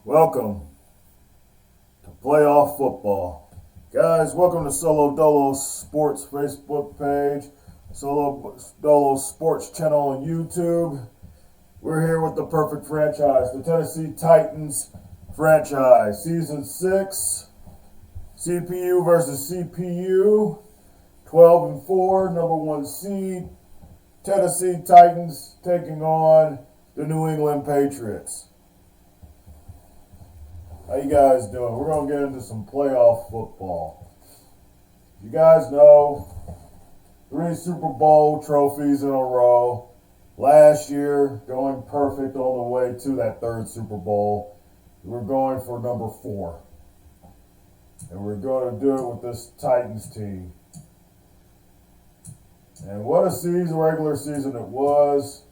Welcome to Playoff Football. Guys, welcome to Solo Dolo Sports Facebook page, Solo Dolo Sports channel on YouTube. We're here with the perfect franchise, the Tennessee Titans franchise. Season 6, CPU versus CPU, 12-4, number 1 seed. Tennessee Titans taking on the New England Patriots. How you guys doing? We're going to get into some playoff football. You guys know, 3 Super Bowl trophies in a row. Last year, going perfect on the way to that 3rd Super Bowl. We're going for number 4. And we're going to do it with this Titans team. And what a season, regular season it was.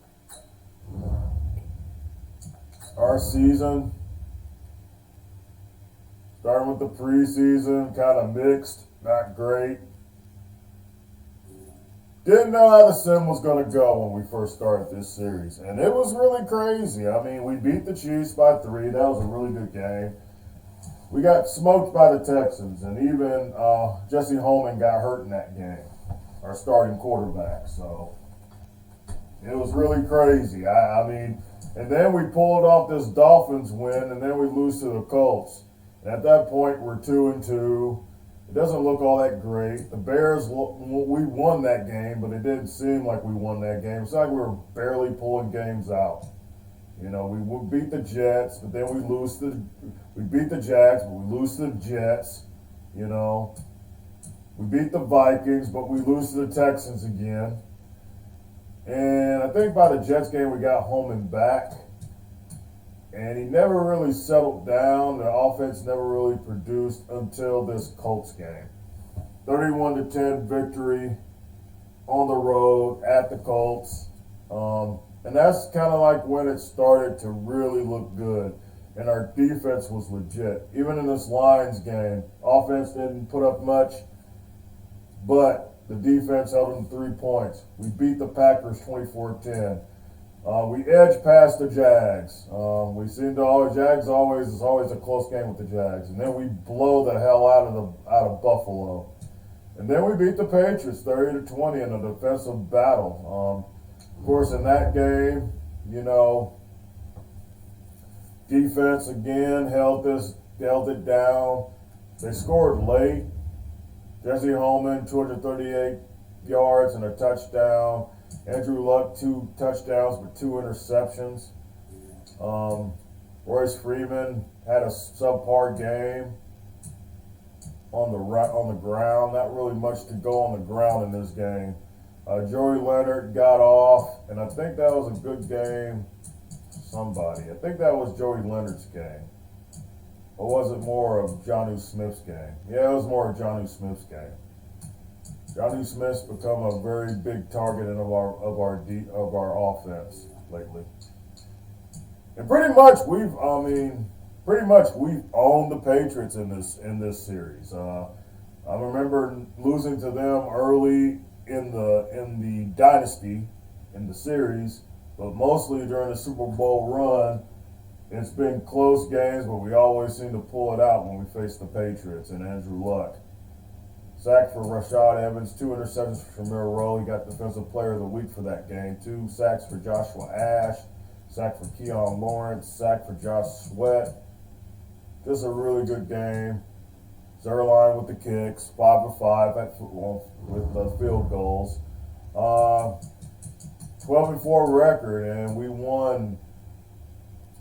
Our season, starting with the preseason, kind of mixed, not great. Didn't know how the sim was going to go when we first started this series. And it was really crazy. I mean, we beat the Chiefs by 3. That was a really good game. We got smoked by the Texans. And even Jesse Homan got hurt in that game, our starting quarterback. So it was really crazy. I mean, and then we pulled off this Dolphins win, and then we lose to the Colts. At that point, we're 2-2. It doesn't look all that great. The Bears, we won that game, but it didn't seem like we won that game. It's like we were barely pulling games out. You know, we beat the Jets, but then we beat the Jags, but we lose to the Jets. You know, we beat the Vikings, but we lose to the Texans again. And I think by the Jets game, we got Homan back. And he never really settled down. The offense never really produced until this Colts game. 31-10 victory on the road at the Colts. And that's kind of like when it started to really look good. And our defense was legit. Even in this Lions game, offense didn't put up much, but the defense held them 3 points. We beat the Packers 24-10. We edged past the Jags. We seem to always, Jags always is always a close game with the Jags. And then we blow the hell out of Buffalo. And then we beat the Patriots 30-20 in a defensive battle. Of course, in that game, you know, defense again held it down. They scored late. Jesse Homan, 238 yards and a touchdown. Andrew Luck, 2 touchdowns but 2 interceptions. Royce Freeman had a subpar game on the ground. Not really much to go on the ground in this game. Joey Leonard got off, and I think that was a good game. I think that was Joey Leonard's game. Or was it more of Jonnu Smith's game? Yeah, it was more of Jonnu Smith's game. Jonnu Smith's become a very big target of our offense lately. And pretty much we've owned the Patriots in this series. I remember losing to them early in the dynasty in the series, but mostly during the Super Bowl run, it's been close games, but we always seem to pull it out when we face the Patriots and Andrew Luck. Sack for Rashad Evans, 2 interceptions for Shamir Rowe. He got Defensive Player of the Week for that game. 2 sacks for Joshua Ash, sack for Keon Lawrence, sack for Josh Sweat. Just a really good game. Zerline with the kicks, 5 of 5 with the field goals. 12-4 record, and we won.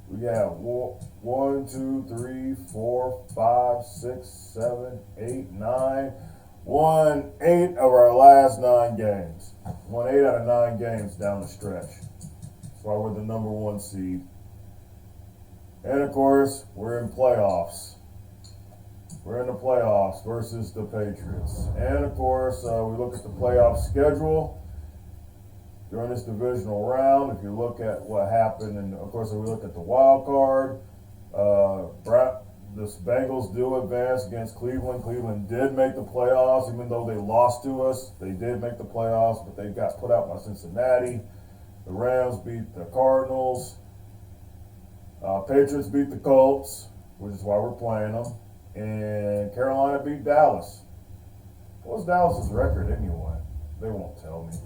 We have 1, 2, 3, 4, 5, 6, 7, 8, 9. Won 8 of our last 9 games. Won 8 out of 9 games down the stretch. That's why we're the number 1 seed. And of course, we're in playoffs. We're in the playoffs versus the Patriots. And of course, we look at the playoff schedule during this divisional round. If you look at what happened, and of course, if we look at the wild card, the Bengals do advance against Cleveland. Cleveland did make the playoffs, even though they lost to us. They did make the playoffs, but they got put out by Cincinnati. The Rams beat the Cardinals. Patriots beat the Colts, which is why we're playing them. And Carolina beat Dallas. What's Dallas's record anyway? They won't tell me.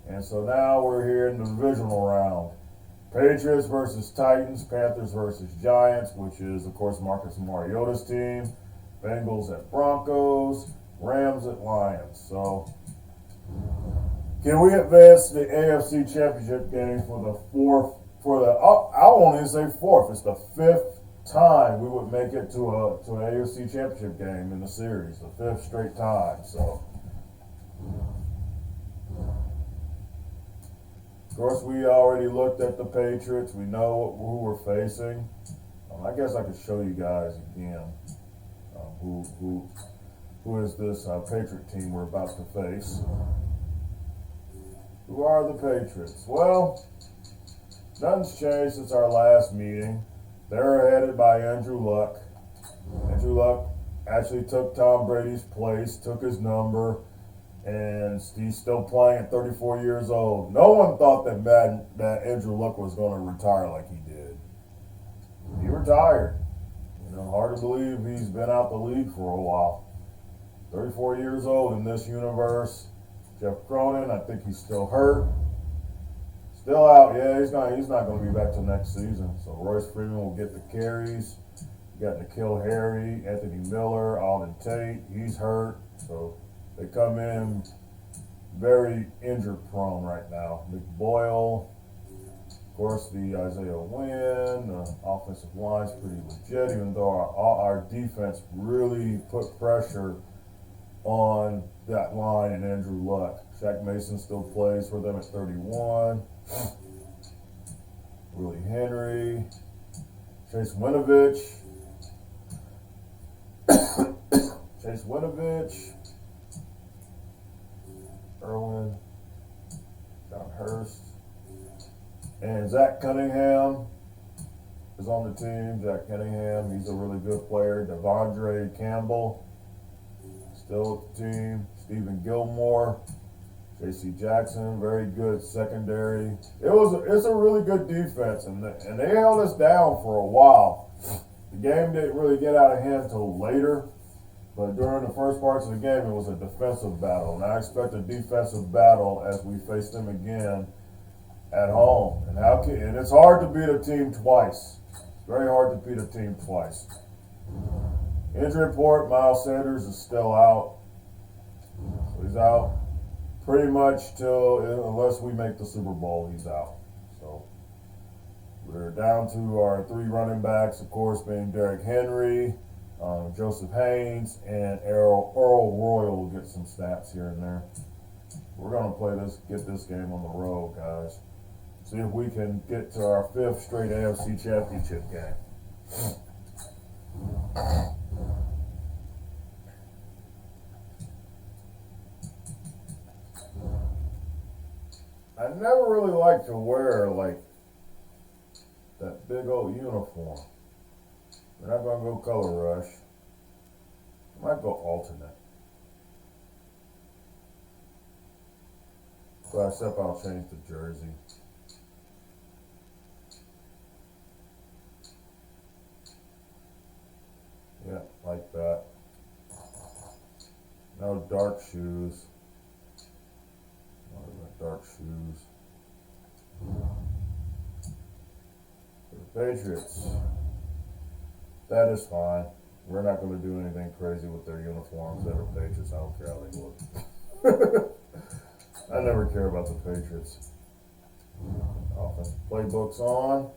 And so now we're here in the divisional round. Patriots versus Titans, Panthers versus Giants, which is, of course, Marcus Mariota's team. Bengals at Broncos, Rams at Lions. So, can we advance to the AFC Championship game for the I won't even say fourth, it's the fifth time we would make it to an AFC Championship game in the series, the fifth straight time. So, of course, we already looked at the Patriots. We know who we're facing. I guess I could show you guys again who is this Patriot team we're about to face. Who are the Patriots? Well, nothing's changed since our last meeting. They're headed by Andrew Luck. Andrew Luck actually took Tom Brady's place, took his number, and he's still playing at 34 years old. No one thought that Andrew Luck was going to retire like he did. He retired. Hard to believe he's been out the league for a while. 34 years old in this universe. Jeff Cronin, I think he's still hurt. Still out. Yeah, he's not going to be back till next season. So Royce Freeman will get the carries. You got N'Keal Harry, Anthony Miller, Alden Tate. He's hurt. So they come in very injury prone right now. Nick Boyle, of course, the Isaiah Wynn, the offensive line's pretty legit, even though our defense really put pressure on that line and Andrew Luck. Shaq Mason still plays for them at 31. Willie Henry, Chase Winovich, Irwin, John Hurst, and Zach Cunningham is on the team. Zach Cunningham, he's a really good player. Devondre Campbell, still with the team. Stephen Gilmore, J.C. Jackson, very good secondary. It's a really good defense, and they held us down for a while. The game didn't really get out of hand until later, but during the first parts of the game, it was a defensive battle, and I expect a defensive battle as we face them again at home. And it's hard to beat a team twice. It's very hard to beat a team twice. Injury report, Miles Sanders is still out. So he's out pretty much unless we make the Super Bowl, he's out. So we're down to our three running backs, of course, being Derrick Henry, Joseph Haynes, and Earl Royal will get some snaps here and there. We're going to get this game on the road, guys. See if we can get to our fifth straight AFC Championship game. I never really liked to wear that big old uniform. We're not going to go color rush. I might go alternate. So except I'll change the jersey. Yeah, like that. No dark shoes. Dark shoes. For the Patriots, that is fine. We're not going to do anything crazy with their uniforms. They're the Patriots. I don't care how they look. I never care about the Patriots. Offensive playbook's on.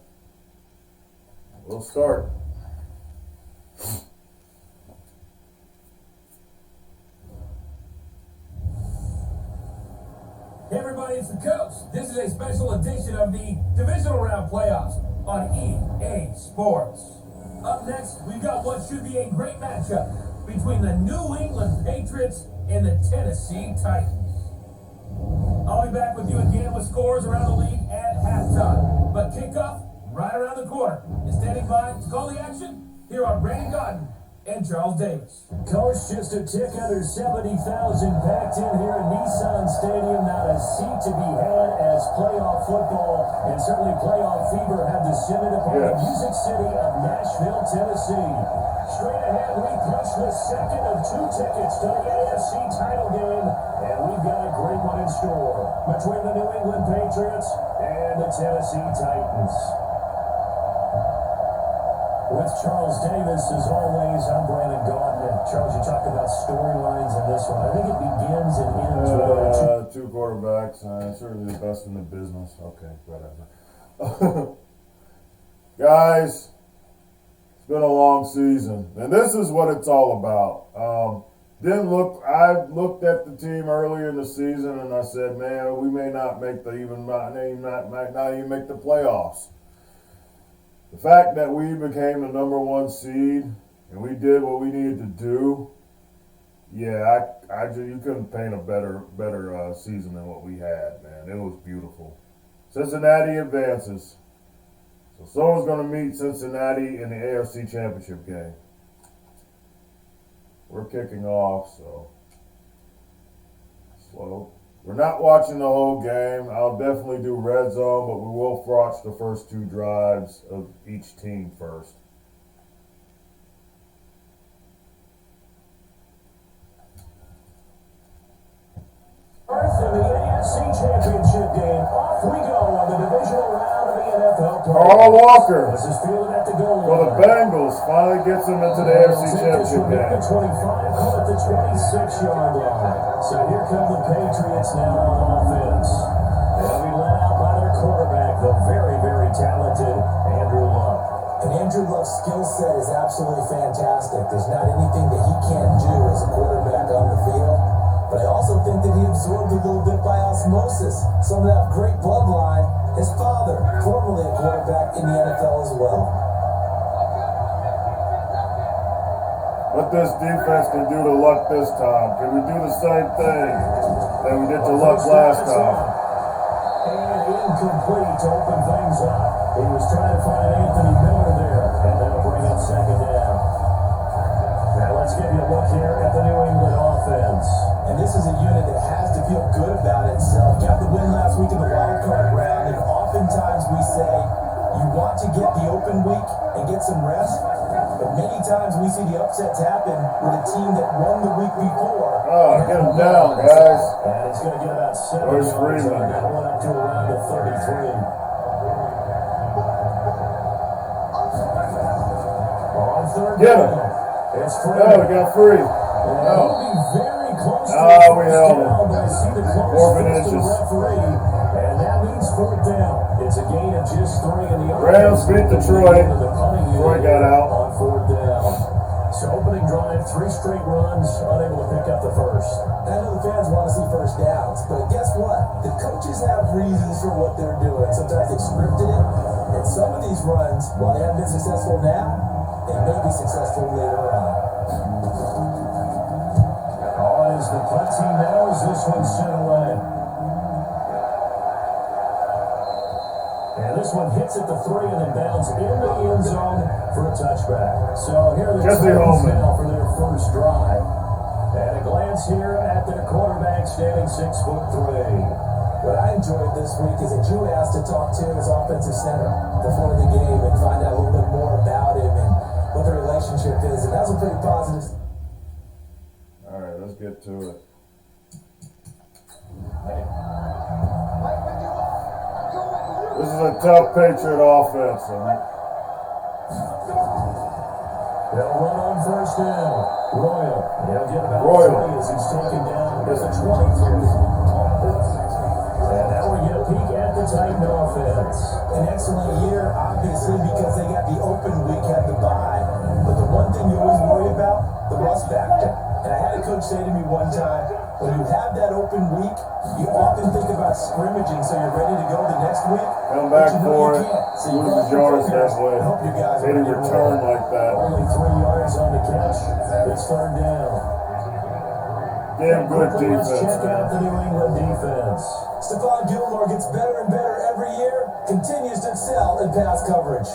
We'll start. Hey everybody, it's the coach. This is a special edition of the Divisional Round Playoffs on EA Sports. Up next, we've got what should be a great matchup between the New England Patriots and the Tennessee Titans. I'll be back with you again with scores around the league at halftime. But kickoff right around the corner. And standing by to call the action, here are Brandon Godden and Charles Davis. Coach, just a tick under 70,000 packed in here at Nissan Stadium. Not a seat to be had as playoff football and certainly playoff fever have descended upon the Music City of Nashville, Tennessee. Straight ahead, we punch the second of 2 tickets to the AFC title game, and we've got a great one in store between the New England Patriots and the Tennessee Titans. With Charles Davis, as always, I'm Brandon Gaudin. Charles, you talk about storylines in this one. I think it begins and ends with 2 quarterbacks. Certainly the best in the business. Okay, whatever. Guys, it's been a long season, and this is what it's all about. I looked at the team earlier in the season, and I said, man, we may not make might not even make the playoffs. The fact that we became the number 1 seed and we did what we needed to do, you couldn't paint a better season than what we had, man. It was beautiful. Cincinnati advances. So someone's going to meet Cincinnati in the AFC Championship game. We're kicking off, so slow. We're not watching the whole game. I'll definitely do red zone, but we will watch the first 2 drives of each team first. in the AFC Championship Game. Off we go on the divisional round of the NFL. Carl Walker This is fielded at the goal line. for the Bengals finally gets him into the AFC Championship game. The 25, call it the 26-yard line. So here come the Patriots now on offense. They'll be led out by their quarterback, the very, very talented Andrew Luck. And Andrew Luck's skill set is absolutely fantastic. There's not anything that he can't do as a quarterback on the field. But I also think that he absorbed a little bit by osmosis. Some of that great bloodline. His father, formerly a quarterback in the NFL as well. What this defense can do to Luck this time? Can we do the same thing that we did to Luck last time? And incomplete to open things up. He was trying to find Anthony Miller there, and that'll bring up second down. Now let's give you a look here at the New England offense. And this is a unit that has to feel good about itself. Got the win last week in the wild card round, and oftentimes we say you want to get the open week and get some rest. But many times we see the upsets happen with a team that won the week before. Oh, get him down, guys. And it's going to get about 7 Where's yards Freeman? on that one up to around the 33. On third Get him. down, it's No, Freeman. we got free. No. Very close to We held him. but I see the close 4 to inches. the referee, and that means fourth down. It's a gain of just 3 in the Rams beat Detroit. Detroit got out. on fourth down. So opening drive, 3 straight runs, unable to pick up the first. I know the fans want to see first downs, but guess what? The coaches have reasons for what they're doing. Sometimes they've scripted it, and some of these runs, while they haven't been successful now, they may be successful later on. On is the punt team now as this one's sent away. And this one hits at the 3 and then bounds into the end zone for a touchback. So here are the Jesse Titans Homan now for their first drive. And a glance here at their quarterback standing 6'3". What I enjoyed this week is that Drew asked to talk to his offensive center before the game and find out a little bit more about him and what the relationship is. And that was a pretty positive. All right, let's get to it. This is a tough Patriot offense. They'll run on first down. Royal. He'll get about Royal. 3 as he's taken down at the 23. And now we get a peek at the Titan offense. An excellent year, obviously, because they got the open week, had the bye. But the one thing you always worry about, the rust factor. And I had a coach say to me one time, when you have that open week, you often think about scrimmaging so you're ready to go the next week. Come back but you know for you it. can't. So you Lose go the yards fingers. that way. I hope you guys Hit a are ready to return roll. like that. Only 3 yards on the catch. It's third down. Damn good Quickly, let's defense, check out the man. New England defense. Stephon Gilmore gets better and better every year, continues to excel in pass coverage.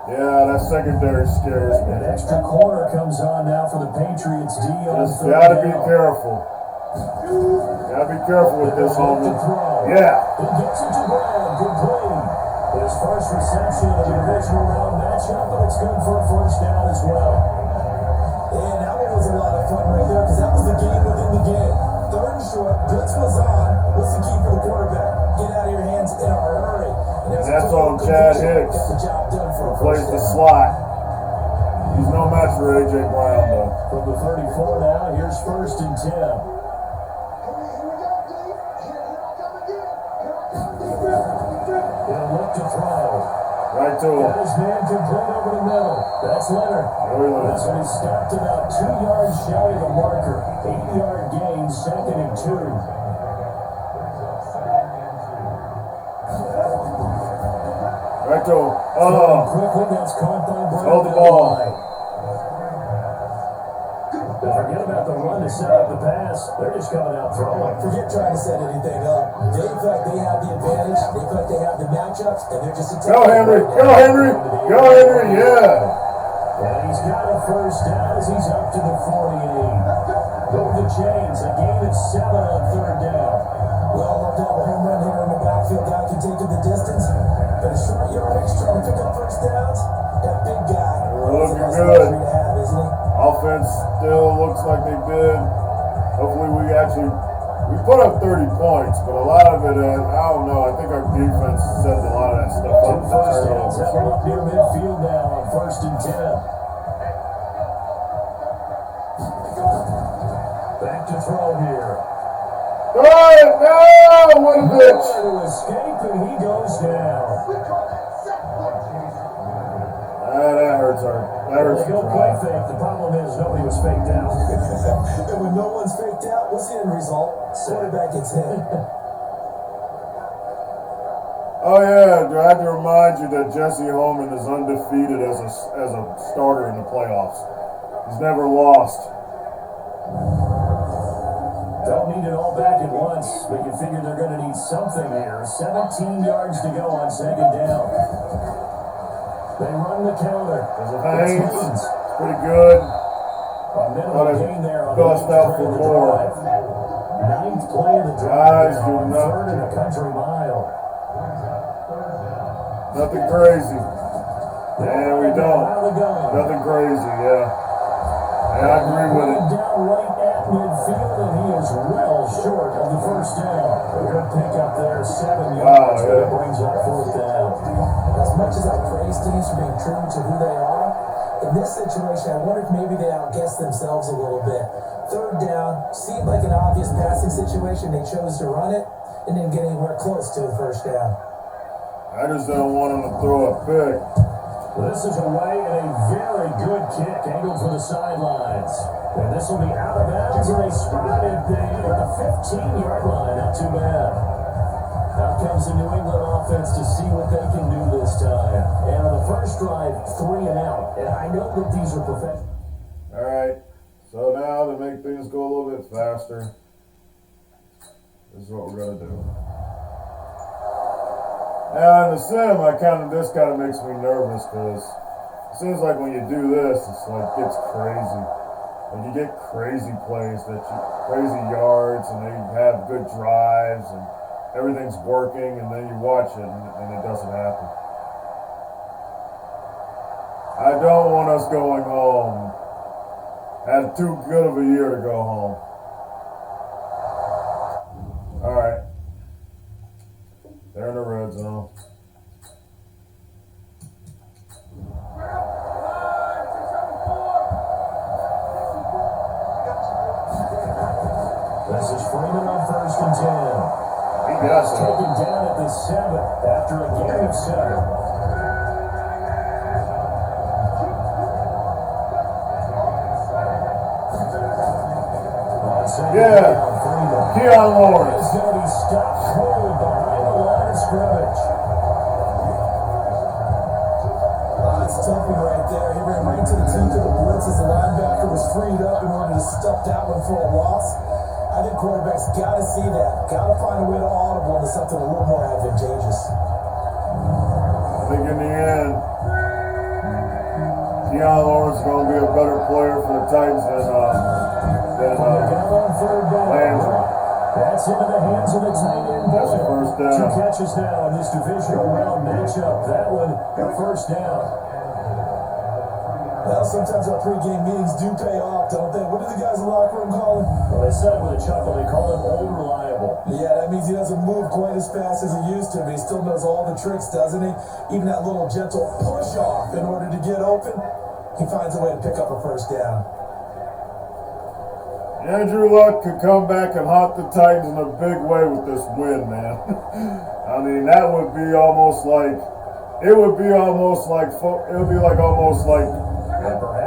Yeah, that secondary scares me. An extra corner comes on now for the Patriots. D on Just third gotta be down. careful. Gotta be careful with this, Homan. Yeah. He gets it to Brown. Good play. His first reception of the divisional round matchup, but it's good for a first down as well. And that one was a lot of fun right there because that was the game within the game. Third and short, blitz was on. What's the key for the quarterback? Get out of your hands in a hurry. And That's on Chad Hicks. Get the job done for a Plays first the down. slot. He's no match for A.J. Brown, though. From the 34 now, here's first and 10. He'll look to throw. Right to him. Got his man complete over the middle. That's Leonard. This one is stopped about 2 yards shy of the marker. 8-yard gain, second and 2. Right to him. Quickly, that's caught by Brown. Hold the ball. Forget about the run to set up the pass. They're just coming out throwing. Forget trying to set anything up. They feel like they have the advantage. They feel like they have the matchups, and they're just attacking. Go, Henry. Go, Henry. Go, Henry. Yeah. And he's got a first down as he's up to the 48. Move the chains. A gain of 7 on third down. Well, love to have a home run hitter in the backfield. Guy can take it the distance. But a short yardage trying to pick up first downs. That big guy. We're looking That's a nice good. luxury to have, isn't he? Offense still looks like they did. Hopefully we put up 30 points, but a lot of it, I don't know. I think our defense sets a lot of that stuff up. Two first downs have him up near midfield now on first and 10. Back to throw here. Throw it! No! What a bitch! To escape, and he goes down. That hurts our. That hurts They the go play drive. fake. The problem is nobody was faked out. And when no one's faked out, what's the end result? Quarterback gets hit. Oh yeah, I have to remind you that Jesse Homan is undefeated as a starter in the playoffs. He's never lost. Don't need it all back at once, but you figure they're going to need something here. 17 yards to go on second down. They run the counter. There's a Haynes. Pretty good. A minimum Thought I gain there on bust the out for play of the more. drive. Ninth play of the drive. Guys, do now, not- third in a country mile. Nothing crazy. Yeah, we don't. Out of the gun. Nothing crazy, yeah. Yeah, I agree with it. Down right at midfield, and he is well short of the first down. A good pickup there, 7 yards, but it brings up fourth down. As much as I praise teams for being true to who they are, in this situation, I wonder if maybe they outguessed themselves a little bit. Third down seemed like an obvious passing situation. They chose to run it and didn't get anywhere close to the first down. I just don't want him to throw a pick. This is away and a very good kick angled for the sidelines. And this will be out of bounds, and they spot it at the 15-yard line. Not too bad. Out comes the New England offense to see what they can do this time. And on the first drive, 3 and out. And I know that these are professional. All right. So now to make things go a little bit faster, this is what we're gonna do. Now in the sim, this kind of makes me nervous because it seems like when you do this, it's like gets crazy. Like you get crazy plays crazy yards, and then you have good drives, and everything's working, and then you watch it, and it doesn't happen. I don't want us going home. Had too good of a year to go home. All right. They're in the red zone. This is Freeman on first and 10. He got He's it. taken down at the 7 after a gain of 7. Yeah. Keon Lawrence. He's going to be stopped cold behind the line of scrimmage. That's toughing right there. He ran right to the teeth of the blitz as the linebacker was freed up in order to stuff that one for a loss. I think quarterbacks got to see that. Got to find a way to audible into something a little more advantageous. I think in the end, Deion Lawrence is going to be a better player for the Titans than Landry. That's into the hands of the tight end. That's a first down. 2 catches now in this divisional round matchup. That one, a first down. Well, sometimes our pregame meetings do pay off, don't they? What do the guys in the locker room call him? Well, they said it with a chuckle. They call him old reliable. Yeah, that means he doesn't move quite as fast as he used to, but he still knows all the tricks, doesn't he? Even that little gentle push-off in order to get open, he finds a way to pick up a first down. Andrew Luck could come back and haunt the Titans in a big way with this win, man. I mean, that would be almost like, it would be almost like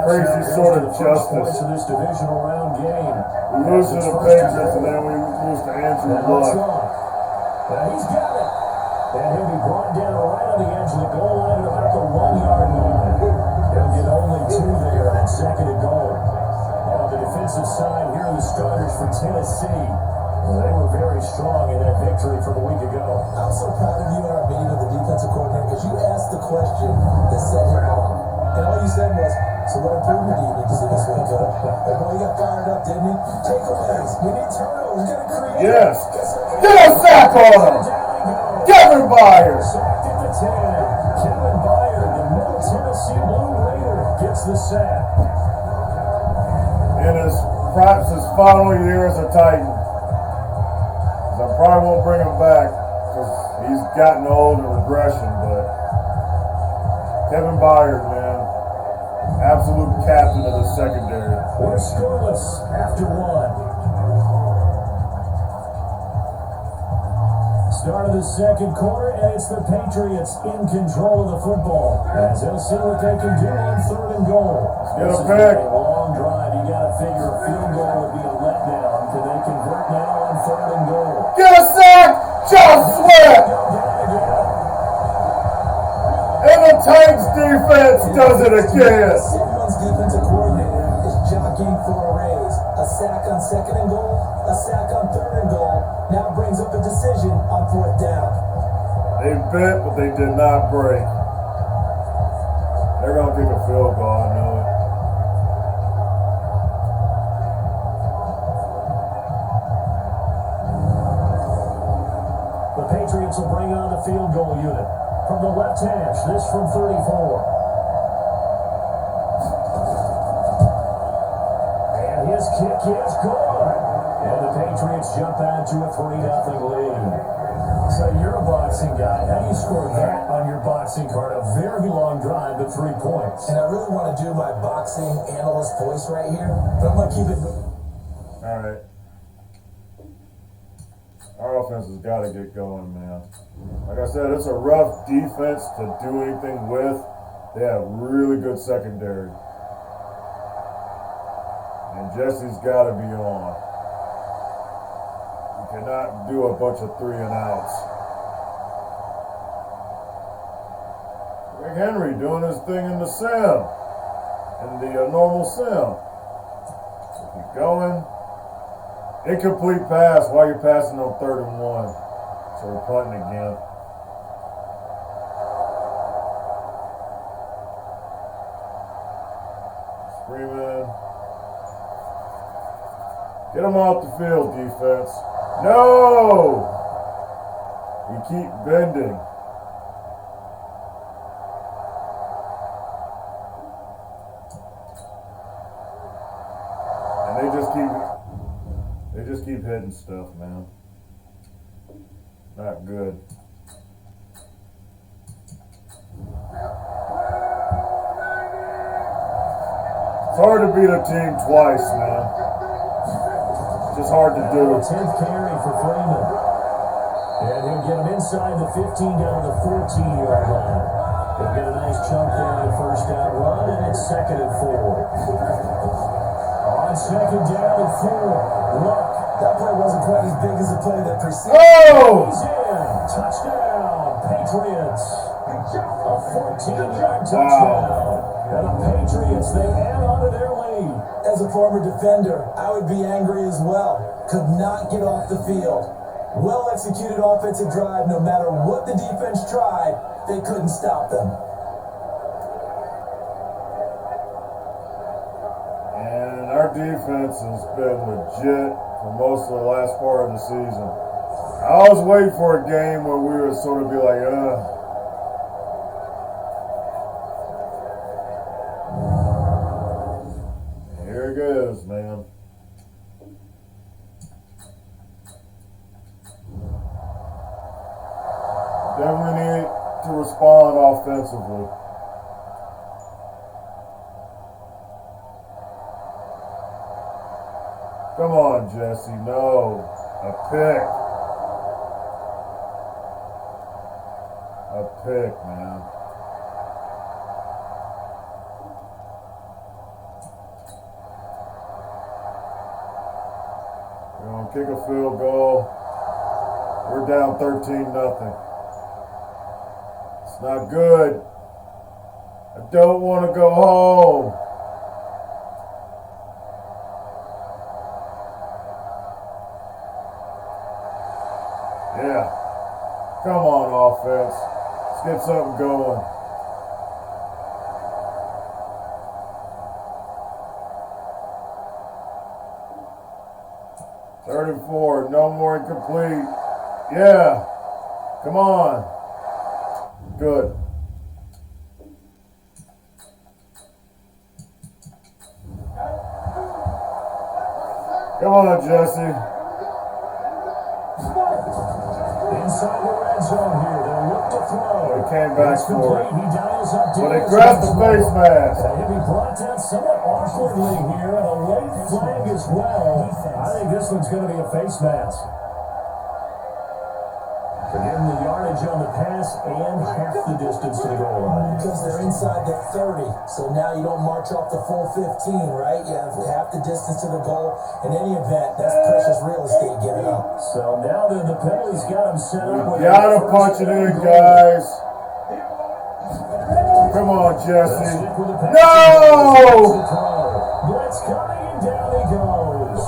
crazy sort of justice. In this divisional round game. We lose to the Patriots and then we lose to Andrew Luck. Now he's got it. And he'll be brought down right on the edge of the goal line at about the 1-yard line. He'll get only 2 there on 2nd and goal. On the defensive side, here are the starters for Tennessee. Well, they were very strong in that victory from a week ago. I'm so proud of you in our meeting of the defensive coordinator because you asked the question that set him off. And all you said was, so what improvement do you need to see this week, Coach? And boy, he got fired up, didn't he? Takeaways. We need turnovers. We got to create. Yes. Get a sack on him. Kevin Byard. Sacked at the 10. Kevin Byard, the Middle Tennessee Blue Raider, gets the sack. In perhaps his final year as a Titan. I probably won't bring him back because he's gotten old in regression, but Kevin Byard, man, absolute captain of the secondary. We're scoreless after 1. Start of the second quarter, and it's the Patriots in control of the football as they'll see what they can do on 3rd and goal. Get a This pick. is a long drive. You got to figure a field goal would be a letdown. Can they convert now on 3rd and goal? Get a sack, Joe Sweat! And the Titans defense does it again. Someone's defensive coordinator is jockeying for a raise. A sack on 2nd and goal, a sack on 3rd and goal. Now brings up a decision on 4th down. They bit, but they did not break. They're going to kick a field goal, I know it. The Patriots will bring on the field goal unit. From the left hash, this from 34. And his kick is good. And the Patriots jump out to a 3-0 lead. So you're a boxing guy. How do you score that on your boxing card? A very long drive, but 3 points. And I really want to do my boxing analyst voice right here, but I'm going to keep it. All right. Our offense has got to get going, man. Like I said, it's a rough defense to do anything with. They have really good secondary. And Jesse's got to be on. You cannot do a bunch of 3-and-outs. Rick Henry doing his thing in the sim. In the normal sim. Keep going. Incomplete pass while you're passing on 3rd and 1. So we're punting again. Screaming. Get them off the field, defense. No! You keep bending. And they just keep hitting stuff, man. Not good. It's hard to beat a team twice, man. It's just hard to do. 10th carry for Freeman. And he'll get him inside the 15 down to the 14-yard line. They'll get a nice chunk there on the 1st down run, and it's 2nd and 4. On 2nd down and 4. Luck. That play wasn't quite as big as the play that preceded. Oh! He's in. Touchdown, Patriots. A 14-yard touchdown. And the Patriots, they add on to their lead. As a former defender, I would be angry as well. Could not get off the field. Well-executed offensive drive. No matter what the defense tried, they couldn't stop them. our defense has been legit for most of the last part of the season. I was waiting for a game where we would sort of be like, Here it goes, man. Definitely need to respond offensively. Come on, Jesse. No. A pick. A pick, man. We're going to kick a field goal. We're down 13-0. It's not good. I don't want to go home. Yeah. Come on, offense. Let's get something going. Third and 4. No more incomplete. Yeah. Come on. Good. Come on, Jesse. Inside the red zone here, they'll look to throw. They came back for it. He dials up But they grabbed the face mask. He'll be brought down somewhat awkwardly here, and a late flag as well. I think this one's going to be a face mask. To give him the yardage on the pass and half the distance to the goal line. Because they're inside the 30, so now you don't march off the full 15, right? You have half the distance to the goal. In any event, that's precious real estate given up. So now that the penalty's got him set up. We gotta punch it in, guys. Come on, Jesse. No! Blitz coming, and down he goes.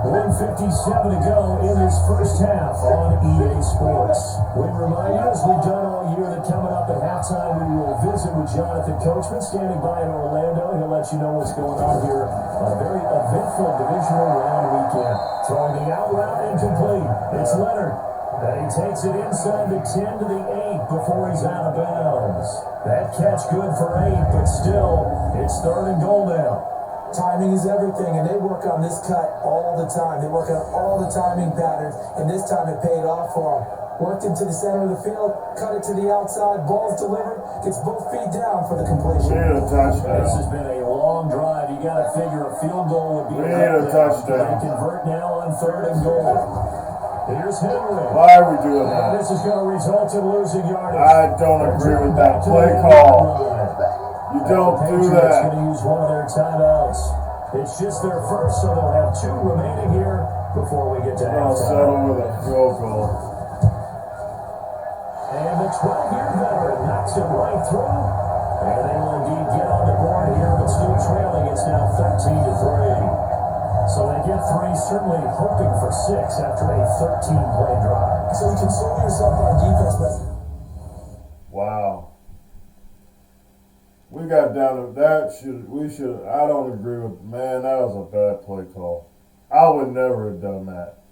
1:57 to go in this first half on EA Sports. We remind you, as we've done all year, that coming up at halftime, we will visit with Jonathan Coachman, standing by in Orlando. He'll let you know what's going on here on a very eventful divisional round weekend. Throwing the out route incomplete. It's Leonard. And he takes it inside the 10 to the 8 before he's out of bounds. That catch good for 8, but still, it's third and goal now. Timing is everything, and they work on this cut all the time. They work on all the timing patterns, and this time it paid off for them. Worked into the center of the field, cut it to the outside, ball's delivered, gets both feet down for the completion. We need a touchdown. This has been a long drive. You got to figure a field goal would be. We need a touchdown. They convert now on third and goal. Here's Henry. Why are we doing that? This is going to result in losing yardage. I don't agree with that play call. You don't do that. Going to use one of their timeouts. It's just their first, so they'll have 2 remaining here before we get to I'll settle with a field goal. And the 12-year veteran knocks it right through. And they will indeed get on the board here, but still trailing. It's now 13-3. So they get 3, certainly hoping for 6 after a 13-play drive. So you console yourself on defense, but Wow. We got down to that. I don't agree with, man, that was a bad play call. I would never have done that.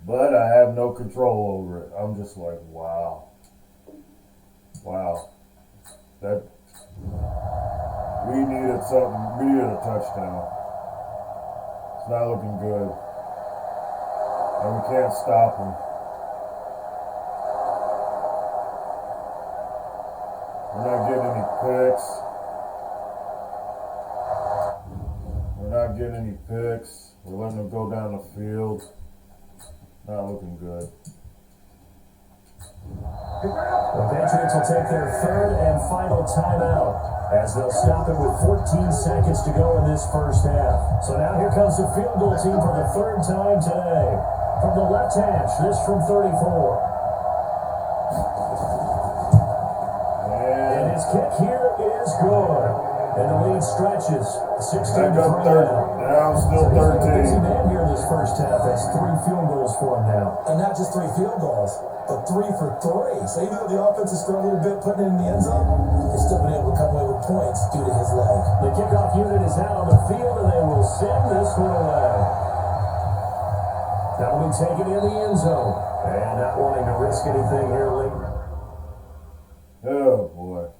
But I have no control over it. I'm just like, wow. Wow. That, we needed something. We needed a touchdown. It's not looking good. And we can't stop them. We're not getting any picks. We're not getting any picks. We're letting them go down the field. Not looking good. The Patriots will take their third and final timeout as they'll stop it with 14 seconds to go in this first half. So now here comes the field goal team for the third time today. From the left hash, this from 34. And his kick here is good. And the lead stretches. 16-3 now. Still 13. Busy man here this first half. That's 3 field goals for him now. and not just 3 field goals. but 3 for 3. So even though the offense has struggled a bit putting it in the end zone, they've still been able to come away with points due to his leg. The kickoff unit is out on the field, and they will send this one away. That'll be taken in the end zone. And not wanting to risk anything here late. Oh, boy.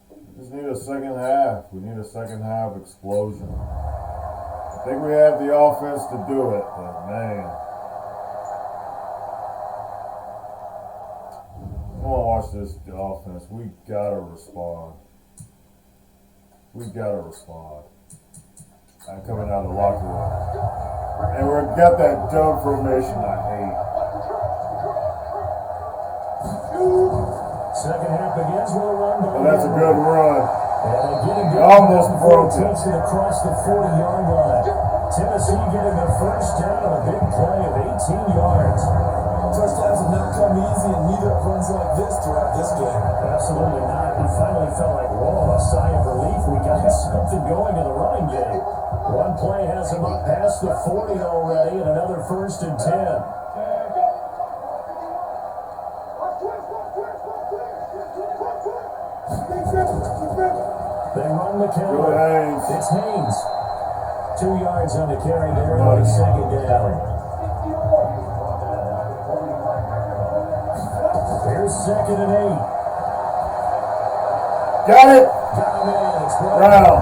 We just need a second half. We need a second half explosion. I think we have the offense to do it, but man. I want to watch this offense. We gotta respond. We gotta respond. I'm coming out of the locker room. And we've got that dumb formation I hate. Second half begins with a run. But that's a good run. And getting Almost broke it. Takes it across the 40-yard line. Tennessee getting the first down on a big play of 18 yards. Touchdowns have not come easy, and neither have runs like this throughout this game. Absolutely not. He finally felt like, whoa, a sigh of relief. We got something going in the running game. One play has him up past the 40 already, and another 1st and 10. They run the counter. It's Haynes. 2 yards on the carry there on the second down. Here's 2nd and 8. Got it! Got him in. It's Brown.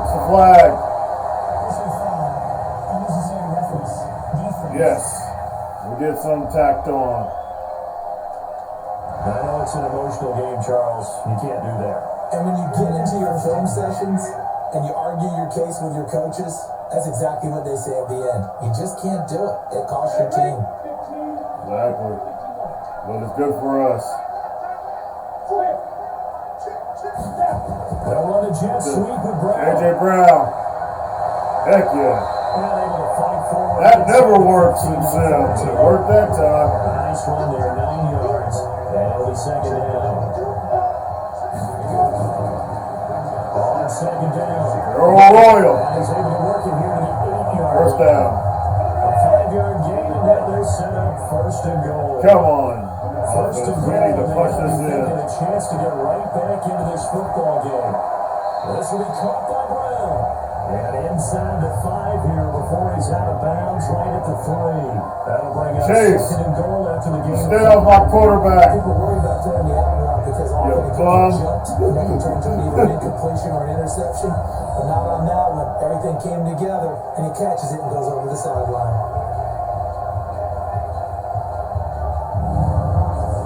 It's the flag. Yes. We get some tacked on. I know it's an emotional game, Charles. You can't do that. And when you get into your film sessions and you argue your case with your coaches, that's exactly what they say at the end. You just can't do it. It costs your team. Exactly. But it's good for us. They'll run the jet sweep with Brown. A.J. Brown. Heck yeah. Not able to fight forward. That never works in Sims. It worked that time. Nice run there, 9 yards. And it'll be 2nd down. On 2nd down. Earl Royal. He's able to work it here to the 8-yard. First down. A 5-yard gain, and now they're set up 1st and goal. Come on. First and We goal, need to and push they this get in. a chance to get right back into this football game. This will be caught by Brown. And inside the 5 here before he's out of bounds, right at the 3. That'll bring up Chase. 2nd and goal after the game. Stay off my quarterback. People worry about throwing the out route because often it can bum. get jumped and that can turn to either an incompletion or an interception. But not on that one. Everything came together and he catches it and goes over the sideline.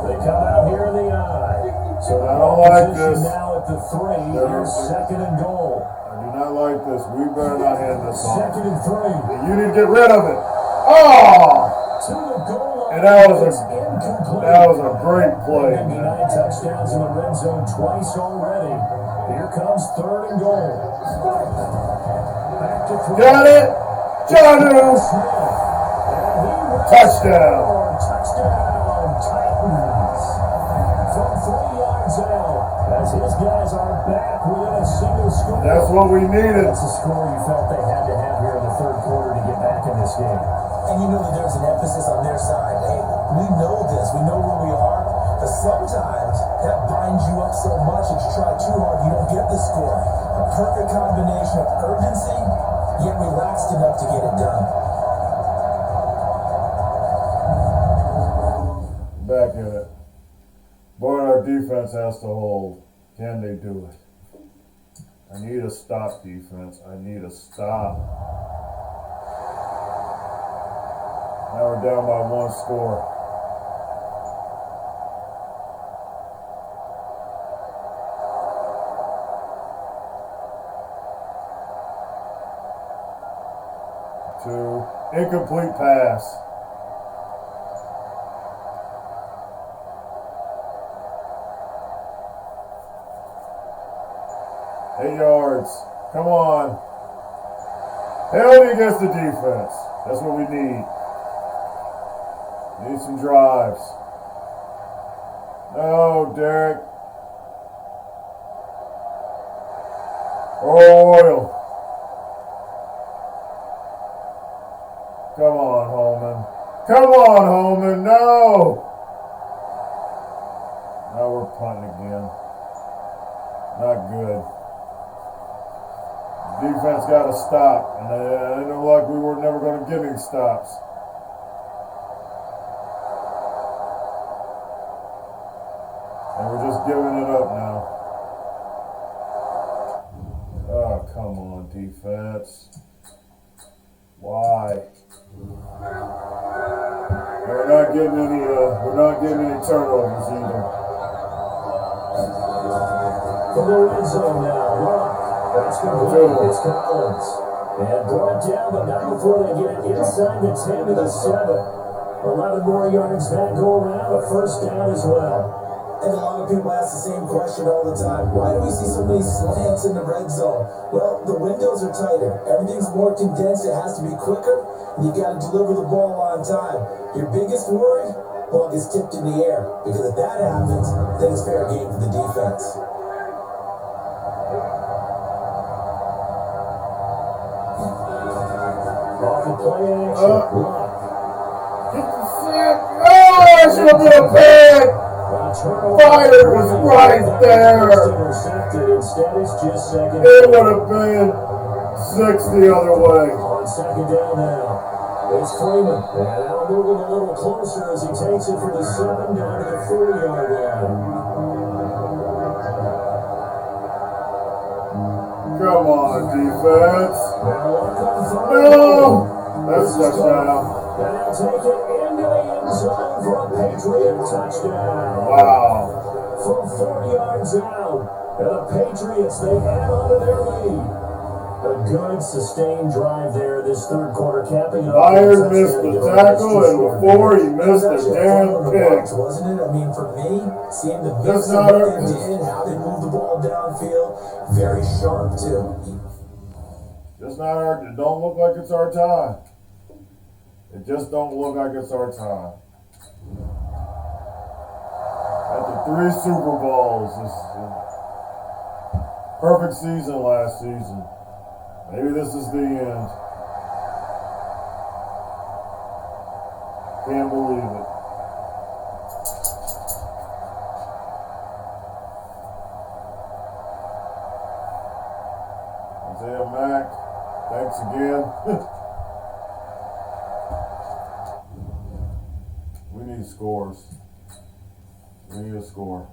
They come out here in the eye. So I don't like this. Now at the 3. Here's 2nd and goal. I do not like this. We better not hand this off. 2nd and 3. You need to get rid of it. Oh! To the goal line. And that was It's incomplete. a great play. 99 touchdowns in the red zone twice already. Here comes 3rd and goal. Back to 3. Got it! Janu! Touchdown! Touchdown, Titans. From 3 yards out, as his guys are back within a single score. That's what we needed. That's a score you felt they had to have here in the 3rd quarter to get back in this game. And you know that there's an emphasis on their side. Hey, we know this. We know where we are. But sometimes that binds you up so much that you try too hard, you don't get the score. A perfect combination of urgency, yet relaxed enough to get it done. Back in it. Boy, our defense has to hold. Can they do it? I need a stop, defense. I need a stop. Now we're down by 1 score. Two. Incomplete pass. Eight yards. Come on. Held against the defense. That's what we need. Need some drives. No, Derek. Oil. Come on, Homan. Come on, Homan. No. Now we're punting again. Not good. Defense got to stop. And it looked like we were never going to get any stops. And we're just giving it up now. Oh, come on, defense. Why? We're not getting any turnovers either. From the red zone now, that's complete. It's Collins. And brought down, but not before they get it inside the 10 to the 7. 11 more yards that go around, a first down as well. And a lot of people ask the same question all the time. Why do we see so many slants in the red zone? Well, the windows are tighter. Everything's more condensed. It has to be quicker. And you got to deliver the ball on time. Your biggest worry? Ball gets tipped in the air. Because if that happens, then it's fair game for the defense. Off the play action. Get the sack. Oh, that should have been a pick. Fire was right there. It would have been 6 the other way. On second down now. It's Freeman. And now moving a little closer as he takes it for the 7 down to the 40-yard line. Come on, defense. No. That's a touchdown. And they'll take it into the end zone for a Patriot touchdown. Wow. From 40 yards out. And the Patriots, they add on to their lead. A good, sustained drive there this third quarter, capping up. Byard missed the tackle, and before he missed a damn pick. Wasn't it? I mean, for me, seeing the mix of what they did, how they moved the ball downfield, very sharp too. Just not our. It don't look like it's our time. It just don't look like it's our time. After 3 Super Bowls, this perfect season last season. Maybe this is the end. Can't believe it. Isaiah Mack, thanks again. We need scores. We need a score.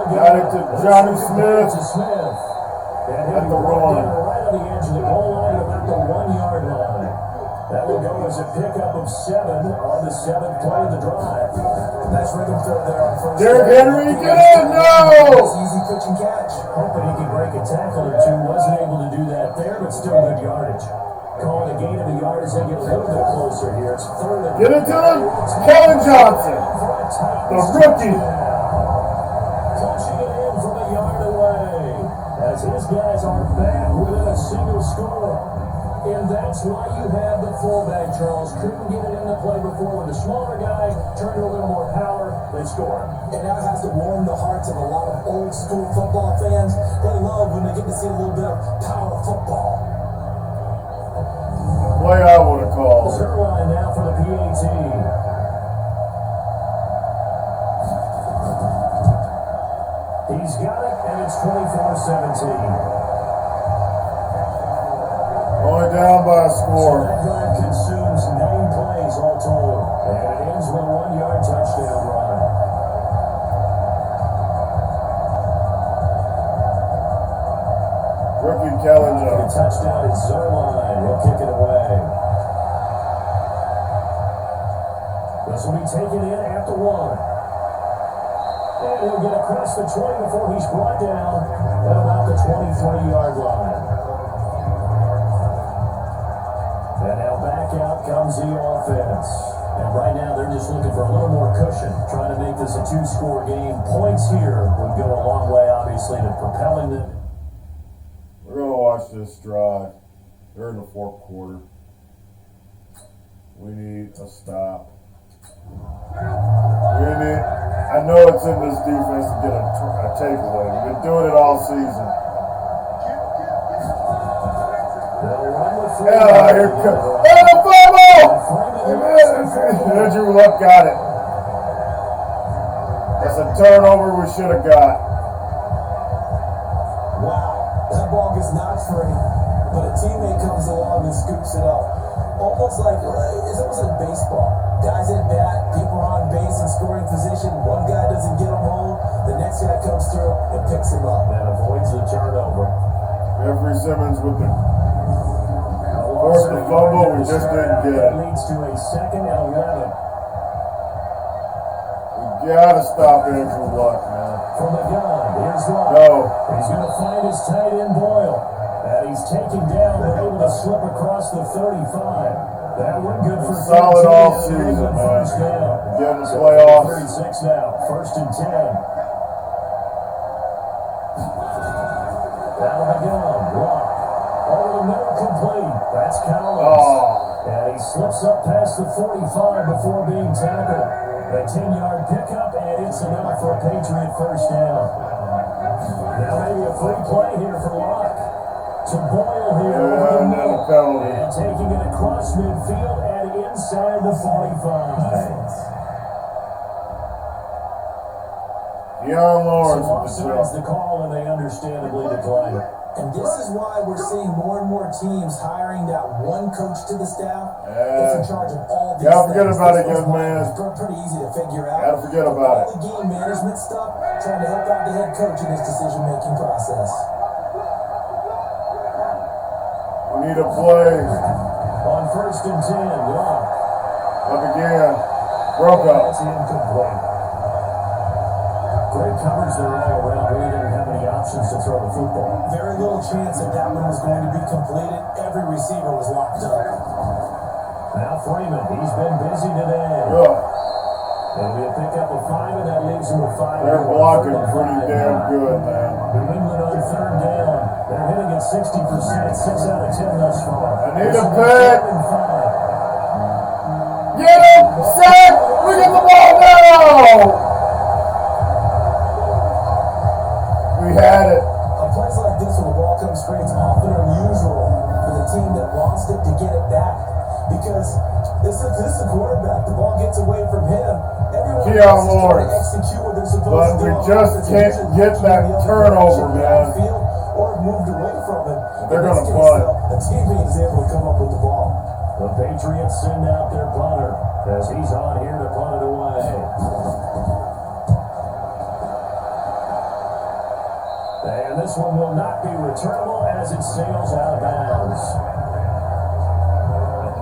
Got it to Johnny Smith. At the run. Right on the edge of the goal line, about the 1-yard line. That will go as a pickup of 7 on the 7th play of the drive. Nice rhythm throw there on first. Derrick Henry, get in! No! Easy pitch and catch. Hoping he could break a tackle or two. Wasn't able to do that there, but still good yardage. Calling a gain of a yard as they get a little bit closer here. It's 3rd and Get it to him! Kevin Johnson, the rookie. Punching it in from a yard away. As his guys are back within a single score. And that's why you have the fullback, Charles. Couldn't get it into play before with a smaller guy. Turned a little more power. They score. And that has to warm the hearts of a lot of old school football fans. They love when they get to see a little bit of power football. Play I would have called. Zerline now for the PAT. He's got it, and it's 24-17. Only down by a score. So that drive consumes 9 plays all told. And it ends with a 1-yard touchdown run. Rookie Kellen The touchdown is Zerline. He'll kick it away. This will be taken in at the 1. And he'll get across the 20 before he's brought down at about the 23-yard line. And now back out comes the offense. And right now they're just looking for a little more cushion, trying to make this a 2-score game. Points here would go a long way, obviously, to propelling them. We're going to watch this drive. They're in the 4th quarter. We need a stop. We need I know it's in this defense to get a takeaway. We've been doing it all season. Yeah, here comes. Oh, the fumble! Andrew Luck got it. That's a turnover we should have got. Wow, that ball gets knocked free, but a teammate comes along and scoops it up. Almost like it's almost like baseball. Guys at bat, people are on base in scoring position. One guy doesn't get him home, the next guy comes through and picks him up. And avoids the turnover. Jeffrey Simmons with the forced the fumble, we just didn't get it. That leads to a 2nd and 11. We gotta stop Andrew Luck, man. From the gun, here's Luck. No. He's going to find his tight end Boyle. And he's taken down, but able to slip across the 35. That one good for solid 13, all season, man. Getting the playoffs. 36 now, 1st and 10. Down the gun, Luck. Over the middle, complete. That's Collins. Oh. And he slips up past the 45 before being tackled. A 10-yard pickup, and it's enough for a Patriot 1st down. Now maybe a free play here for Luck. To Boyle here over the And then a middle. penalty. And taking it across midfield and inside the 45. Deion Lawrence So with the offsides the jump. call, and they understandably decline it. And this is why we're seeing more and more teams hiring that one coach to the staff that's in charge of all these Gotta forget things. about it, Those young man. lines are pretty easy to figure out. Gotta forget about it. All the game management stuff, trying to help out the head coach in his decision-making process. We need a play. On 1st and 10, Luck. Look again. Broke up. That's incomplete. Great coverage there all around. Really didn't have any options to throw the football. Very little chance that that one was going to be completed. Every receiver was locked up. Now Freeman, he's been busy today. Yeah. It'll be a pickup of 5, and that leaves him with 5. They're blocking pretty damn good, man. New England on 3rd down. They're hitting at 60%, 6 out of 10 thus far. I need a It's pick. 3rd and 5. Get him! Set! We get the ball now! We had it. A place like this where the ball comes straight is often unusual for the team that lost it to get it back. Because this is the quarterback. The ball gets away from him. Everyone Deion else is trying Lawrence. to execute what they're supposed But to do. we on just offense. can't Usually get keep that the other turnover, direction man. downfield or moved away from him. They're In this gonna case, punt. though, the teammate is able to come up with the ball. The Patriots send out their punter as he's on here to punt it away. And this one will not be returnable as it sails out of bounds.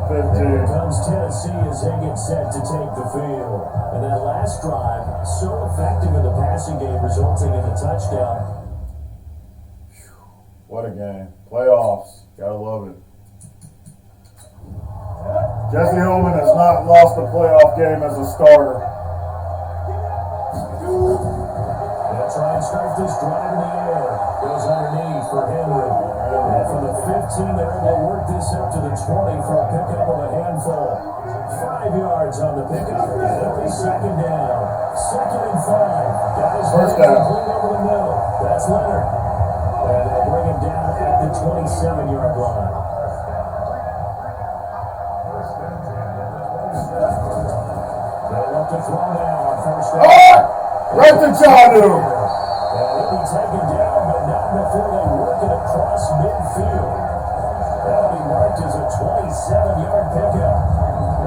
Here 15. comes Tennessee as they get set to take the field. And that last drive, so effective in the passing game, resulting in a touchdown. What a game. Playoffs. Gotta love it. Jesse Homan has not lost a playoff game as a starter. They'll try and start this drive in the air. Goes underneath for Henry. And from the 15, they're able to work this up to the 20 for a pickup of a handful. 5 yards on the pickup. It'll be 2nd down. 2nd and 5. Guys, First down. complete over the middle. That's Leonard. And they'll bring him down at the 27-yard line. They'll look to throw now on 1st down. Ah! Right to Janu. And he'll be taken down, but not before they work it across midfield. That'll be marked as a 27-yard pickup.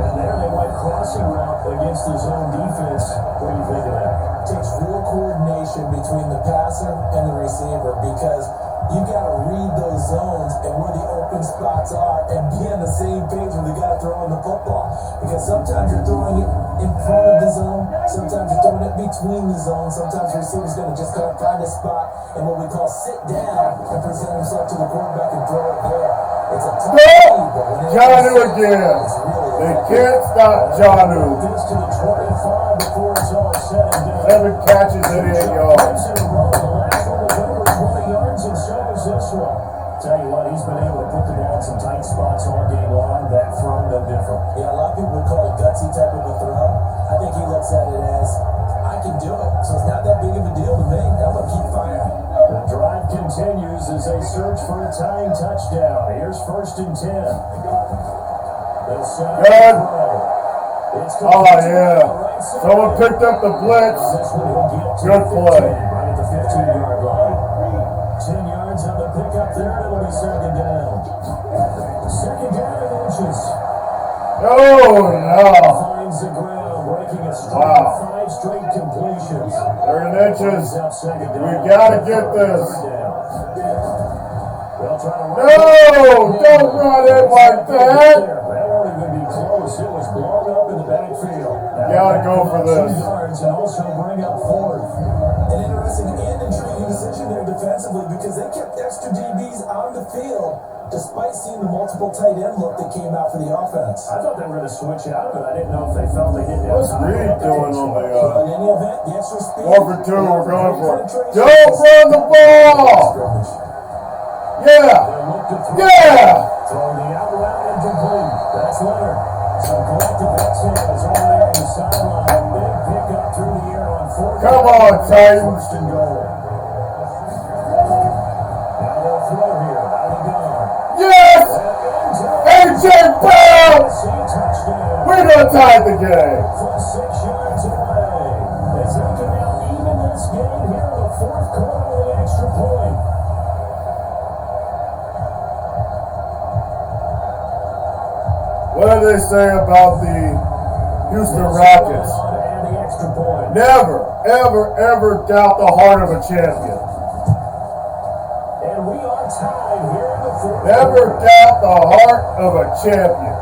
And there they went crossing route against the zone defense. What do you think of that? Takes real coordination between the passer and the receiver because you got to read those zones and where the open spots are and be on the same page when the guy throwing the football. Because sometimes you're throwing it in front of the zone, sometimes you're throwing it between the zones, sometimes your receiver's going to just kind of find a spot and what we call sit down and present himself to the quarterback and throw it there. It's a tough read, but when it Janu is, again. it's really They effective. can't stop Janu. This to the 25 before it's all said and done. 7 catches, 88 yards. In a row. The last one was over 20 yards, and so is this one. Tell you what, he's been able to put the ball in some tight spots all game long. That throw, no different. Yeah, a lot of people would call it gutsy type of a throw. I think he looks at it as, I I can do it. So it's not that big of a deal to me. I'm going to keep firing. The drive continues as they search for a tying touchdown. Here's 1st and 10. The side Good. throw. It's Oh, yeah. Someone picked up the blitz. Good play. Right at the 15-yard line. 10 yards on the pickup there. It'll be 2nd down. 2nd down and inches. Oh, no. Finds the ground, breaking a streak of 5 straight completions. 3rd and inches. Up 2nd down. We got to get this. They'll try to No, don't run it like that. That won't even be close. It was blown up in the backfield. Gotta go for this. 2 yards and also bring up 4th. An interesting and intriguing decision there defensively because they kept extra DBs on the field despite seeing the multiple tight end look that came out for the offense. I thought they were going to switch out, but I didn't know if they felt they didn't have What's time. Reed doing on the, But in any event, the extra speed. 4 for 2, we're going for it. Don't run the ball! Yeah! They look to throw. Yeah! Throw the out route incomplete. That's Leonard. Some collective exhales over there on the sideline. Big pickup through the air on 4th. Come on, Titans. 1st and goal. Now they'll throw here. Out of gun. Yes! AJ Brown! Touchdown. We done tied the game. From 6 yards away. As they can now even this game here in the 4th quarter with an extra point. What do they say about the Houston Rockets? And the extra point. Never, ever, ever doubt the heart of a champion. And we are tied here in the 4th Never quarter. doubt the heart of a champion.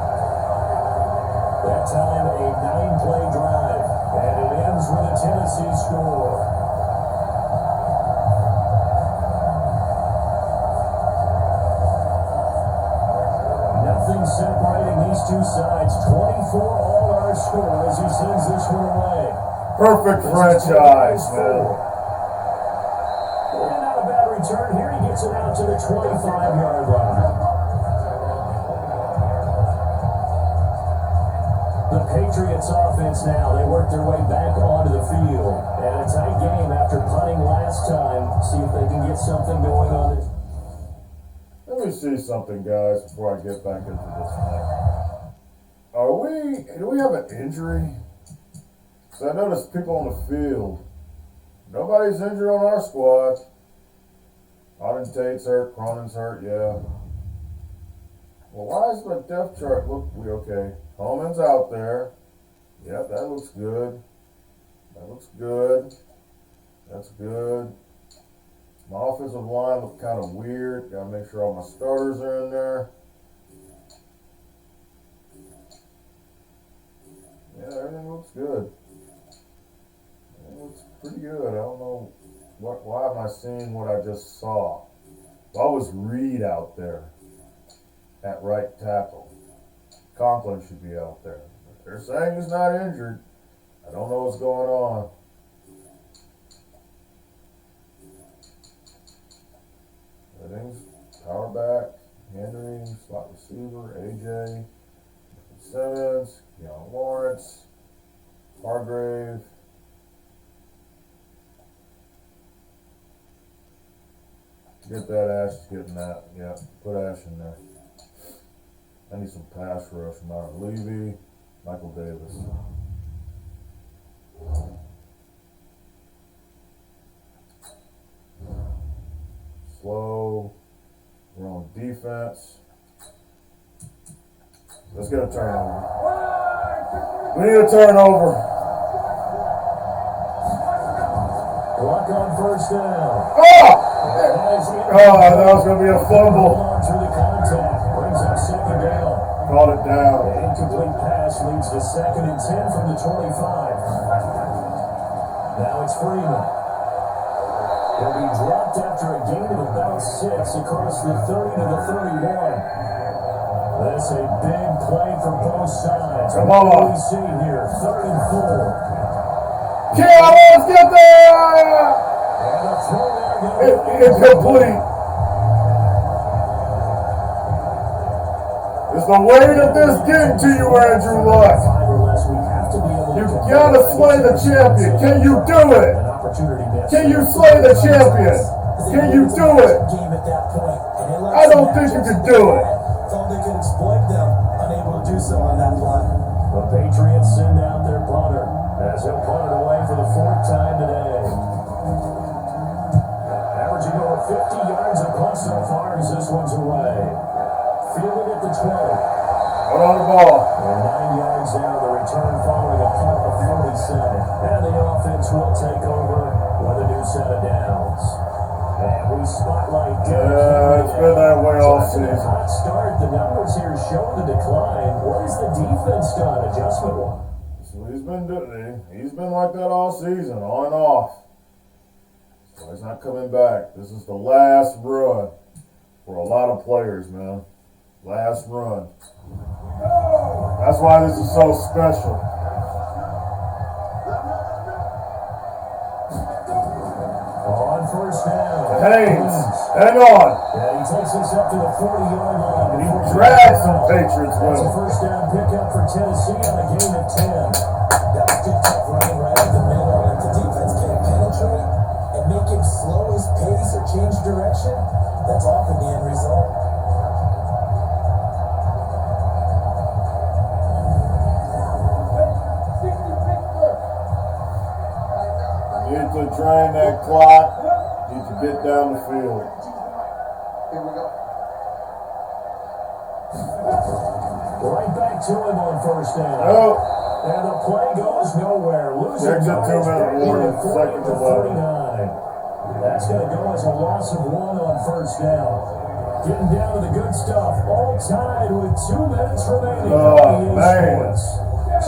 That time a 9-play drive. And it ends with a Tennessee score. Nothing separating these two sides. 24 all our score as he sends this one away. Perfect franchise, man. And not a bad return here. He gets it out to the 25-yard line. The Patriots offense now. They work their way back onto the field. And a tight game after punting last time. See if they can get something going on this. Let me see something, guys, before I get back into this thing. Do we have an injury? So I noticed people on the field. Nobody's injured on our squad. Auden Tate's hurt, Cronin's hurt, yeah. Well, why is my depth chart look okay? Homan's out there. Yep, that looks good. That looks good. That's good. My offensive line looked kind of weird. Gotta make sure all my starters are in there. Yeah, everything looks good. It looks pretty good. I don't know why am I seeing what I just saw. Why was Reed out there at right tackle? Conklin should be out there. But they're saying he's not injured. I don't know what's going on. Everything's power back, Henry, slot receiver, AJ, Simmons, Keon Lawrence, Hargrave. Get that Ash, getting that. Yeah, put Ash in there. I need some pass rush from Myron Levy, Michael Davis. Slow. We're on defense. Let's get a turnover. We need a turnover. Block on 1st down. Oh! Oh, that was going to be a fumble. Through the contact. Brings up 2nd down. Caught it down. An incomplete pass leads to 2nd and 10 from the 25. Now it's Freeman. He'll be dropped after a gain of about 6 across the 30 to the 31. That's a big play for both sides. Come on. What do we see here? 3rd and 4. Yeah, let's get there! And a throw there. Incomplete. Is the weight of this getting to you, Andrew Luck? We have to be able to You gotta slay the champion. Can you do it? Can you slay the champion? Can you do it? I don't think you can do it. Thought they could exploit them, unable to do so on that play. The Patriots send out their punter as he'll punt it away for the 4th time today. Averaging over 50 yards a punt so far as this one's away. Fielded at the 20. Hold on the ball. And 9 yards there, the return following a punt of 47. And the offense will take over with a new set of downs. And we spotlight it's been that way all season. Hot start. The numbers here show the decline. What has the defense done adjustment-wise? So he's been doing. He's been like that all season, on and off. So he's not coming back. This is the last run for a lot of players, man. Last run. That's why this is so special. On first down. Haynes, hang on. Yeah, he takes us up to the 40-yard line. He drags some Patriots with That's a him. first down pickup for Tennessee on a gain of 10. That was good tough running right up the middle. If the defense can't penetrate and make him slow his pace or change direction, that's often the end result. Need to drain that clock. Need to get down the field. Here we go. Right back to him on first down. Oh, And the play goes nowhere. Losing Exit yards 2-minute warning, from 40 second to and 11. 49. That's going to go as a loss of 1 on first down. Getting down to the good stuff. All tied with 2 minutes remaining. Oh, man.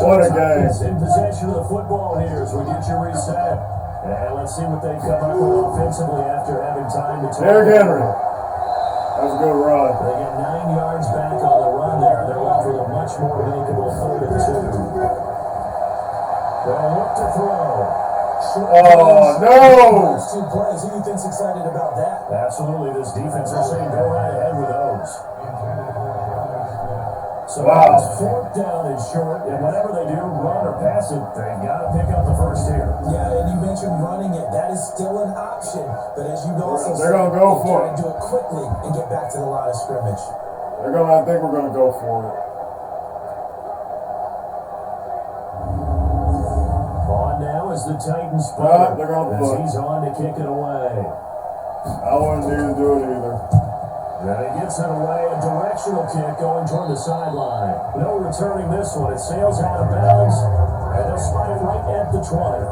What a game. In possession of the football here as we get you reset. And let's see what they come up with offensively after having time to talk. Derrick Henry. That was a good run. They get 9 yards back on the run there. They're left with a much more makeable 3rd and 2. They'll look to throw. Oh, no. First 2 plays. Who do you think's excited about that? Absolutely, this defense are saying go right ahead with those. So Wow. it's 4th down and short, and whenever they do, run or pass it, they got to pick up the first here. Yeah, and you mentioned running it. That is still an option. But as you also They're gonna go they for try to do it quickly and get back to the line of scrimmage. I think we're gonna go for it. On now is the Titans Right, punter, they're gonna as punt. he's on to kick it away. I wouldn't need to do it either. Then he gets it away, a directional kick going toward the sideline. No returning this one. It sails out of bounds, and they'll spot it right at the 20.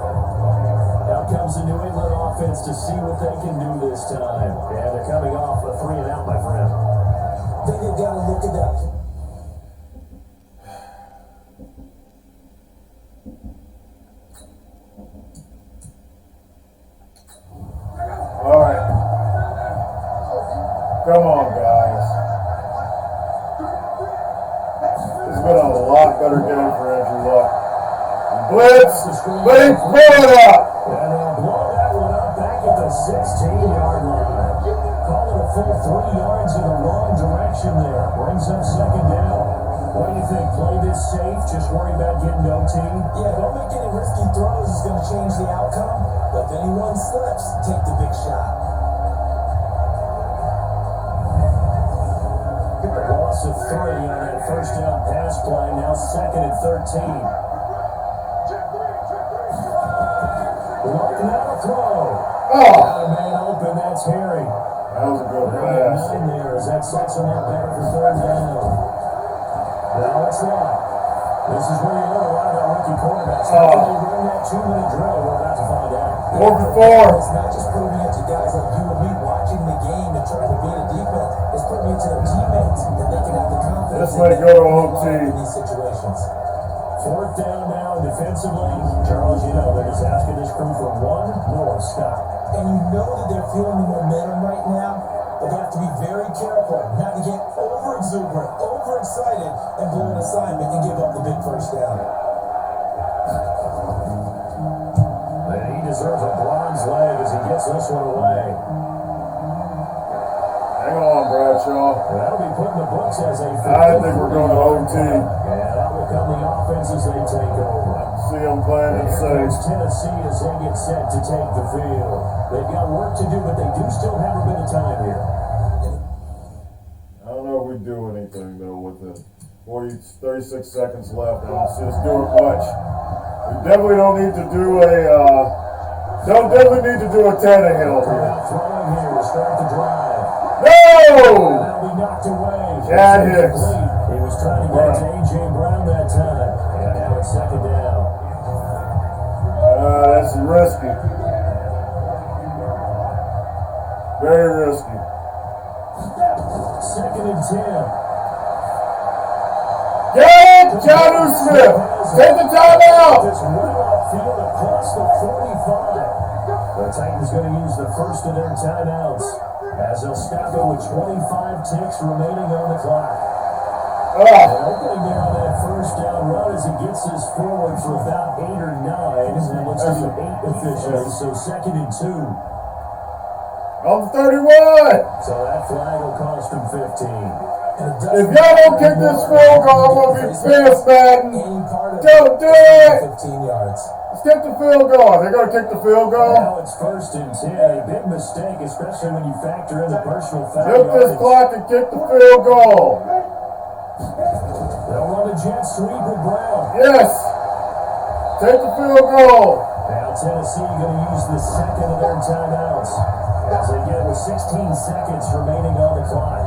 Now comes the New England offense to see what they can do this time. And they're coming off a 3 and out, my friend. I think they've got to look at that. All right. Come on, guys. It's been a lot better game for Andrew Luck. Blitz, but he blew it up. And they'll blow that one up back at the 16-yard line. Call it a full 3 yards in the wrong direction there. Brings up 2nd down. What do you think? Play this safe? Just worry about getting OT? Yeah, don't make any risky throws. It's going to change the outcome. But if anyone slips, take the big shot. Loss of 3 on that first down pass play. Now 2nd and 13. Looking at a throw. Oh, Got a man open. That's Harry. that was a good They'll get pass. 9 there as that sets them up better for 3rd down. Now it's not. This is where you learn a lot about rookie quarterbacks. How can they run that 2-minute drill? We're about to find out. 4 for 4. It's not just proving it to guys like you and me watching the game and trying to beat a defense. It's proving it to their teammates that they can have the confidence. This may go to OT. In these situations. 4th down now defensively. Charles, you know, they're just asking this crew for one more stop. And you know that they're feeling the momentum right now, but they have to be very careful not to get over-exuberant, overexcited, and blow an assignment and give up the big first down. And he deserves a bronze leg as he gets this one away. Hang on, Bradshaw. That'll be put in the books as a I think we're going to OT. Yeah, that will come the offense as they take over. See them playing it Here comes safe. Tennessee as they get set to take the field. They've got work to do, but they do still have a bit of time here. I don't know if we do anything though with it. 36 seconds left. I don't see us doing much. We definitely don't need to do a Tannehill They're here. out throwing here to start the drive. No! That'll be knocked away. Chad Hicks. He was trying to get to A.J. Brown that time. And now it's second down. That's risky. Very risky. Second and 10. Get Jonnu Smith. Take the timeout. Just well upfield across the 45. The Titans going to use the first of their timeouts as they'll stop it with 25 ticks remaining on the clock. And opening there on that first down run as he gets this forward for about 8 or 9. And looks to be 8 officially, so second and 2. On 31. So that flag will cost him 15. If y'all don't kick this field goal, I'm going to be pissed, Madden. Don't do it. 15 yards. Let's kick the field goal. They're going to kick the field goal. Now it's first and 10. A big mistake, especially when you factor in the personal foul. Flip this clock and kick the field goal. They'll run a jet sweep with Brown. Yes. Take the field goal. Now Tennessee going to use the second of their timeouts as they get it with 16 seconds remaining on the clock.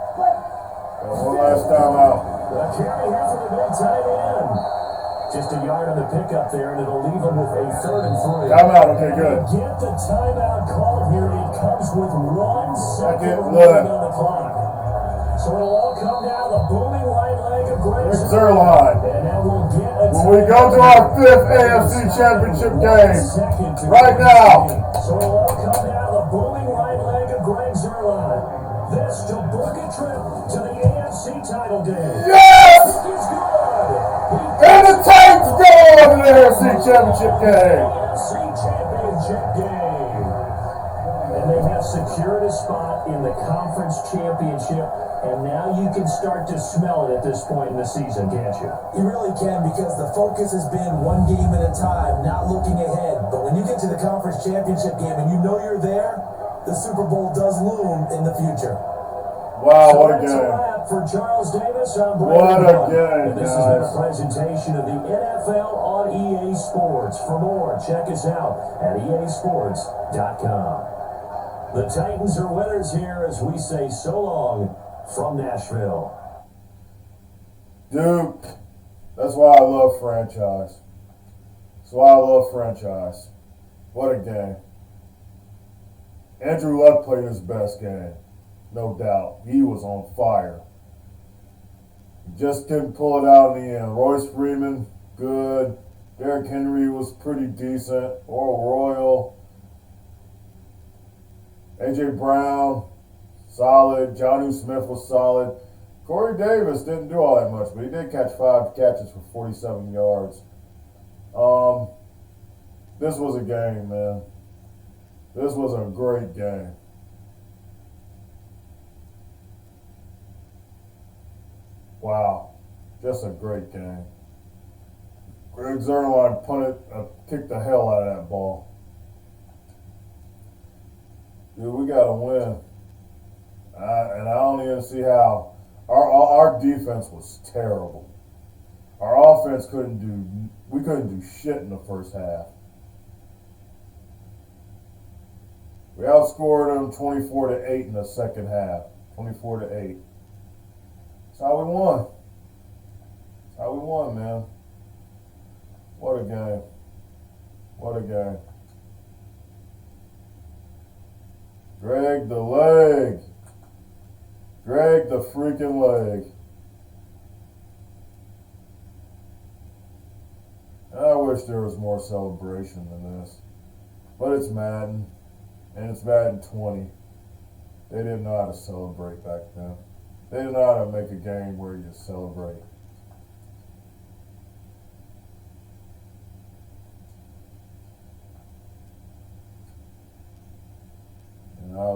One last time out. The carry here for the big tight end. Just a yard on the pickup there, and it'll leave them with a 3rd and 3. Timeout. Okay, good. Get the timeout call here. It comes with 1 second Second remaining look. on the clock. So it'll all come down the booming right leg of Greg Zerline. And now we'll get a When we go to our 5th AFC Championship game, right now. So it'll all come down the booming right leg of Greg Zerline. This to book a trip to the AFC title game. Yes! It's good. And the Titans go on to the AFC Championship game. AFC Championship game. And they have secured a spot in the conference championship. And now you can start to smell it at this point in the season, can't you? You really can, because the focus has been one game at a time, not looking ahead. But when you get to the conference championship game and you know you're there, the Super Bowl does loom in the future. Wow, So what a that's a game. wrap for Charles Davis. I'm What Brandon a Young. game, And this has been a guys. presentation of the NFL on EA Sports. For more, check us out at easports.com. The Titans are winners here as we say so long from Nashville. Duke. That's why I love franchise. That's why I love franchise. What a game. Andrew Luck played his best game. No doubt. He was on fire. He just couldn't pull it out in the end. Royce Freeman, good. Derrick Henry was pretty decent. Oral Royal. A.J. Brown, solid. Jonnu Smith was solid. Corey Davis didn't do all that much, but he did catch 5 catches for 47 yards. This was a game, man. This was a great game. Wow. Just a great game. Greg Zerline kicked the hell out of that ball. Dude, we got to win. And I don't even see how. Our defense was terrible. Our offense couldn't do shit in the first half. We outscored them 24-8 in the second half. 24-8. That's how we won. That's how we won, man. What a game. What a game. Greg the leg. Greg the freaking leg. I wish there was more celebration than this. But it's Madden. And it's Madden 20. They didn't know how to celebrate back then. They didn't know how to make a game where you celebrate.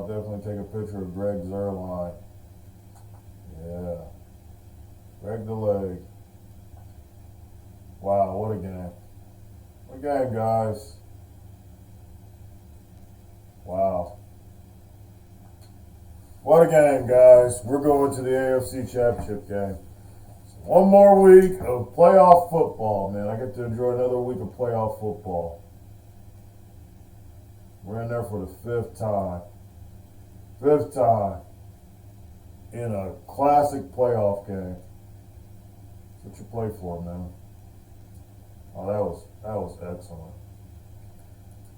I'll definitely take a picture of Greg Zuerlein. Yeah. Greg the leg. Wow, what a game. What a game, guys. Wow. What a game, guys. We're going to the AFC Championship game. One more week of playoff football, man. I get to enjoy another week of playoff football. We're in there for the fifth time. Fifth time in a classic playoff game. That's what you play for, man. Oh, that was excellent.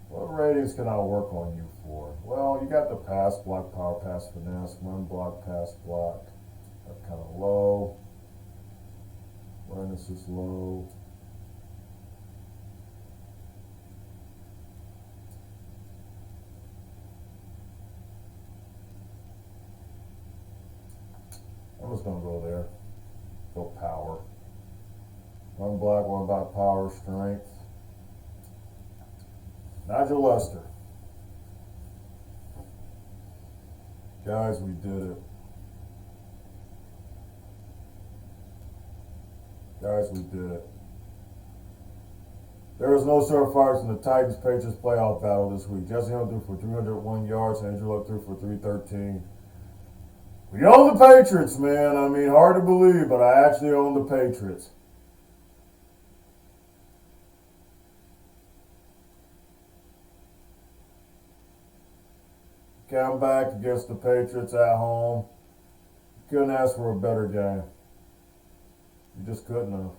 What ratings can I work on you for? Well, you got the pass block, power pass finesse, run block, pass block. That's kind of low. Awareness is low. I'm just gonna go there. Go power. Run block, one about power, strength. Nigel Lester. Guys, we did it. Guys, we did it. There was no surefires in the Titans-Patriots playoff battle this week. Jesse Hunt threw for 301 yards, and Andrew Luck threw for 313. We own the Patriots, man. I mean, hard to believe, but I actually own the Patriots. Come back against the Patriots at home. Couldn't ask for a better game. You just couldn't have.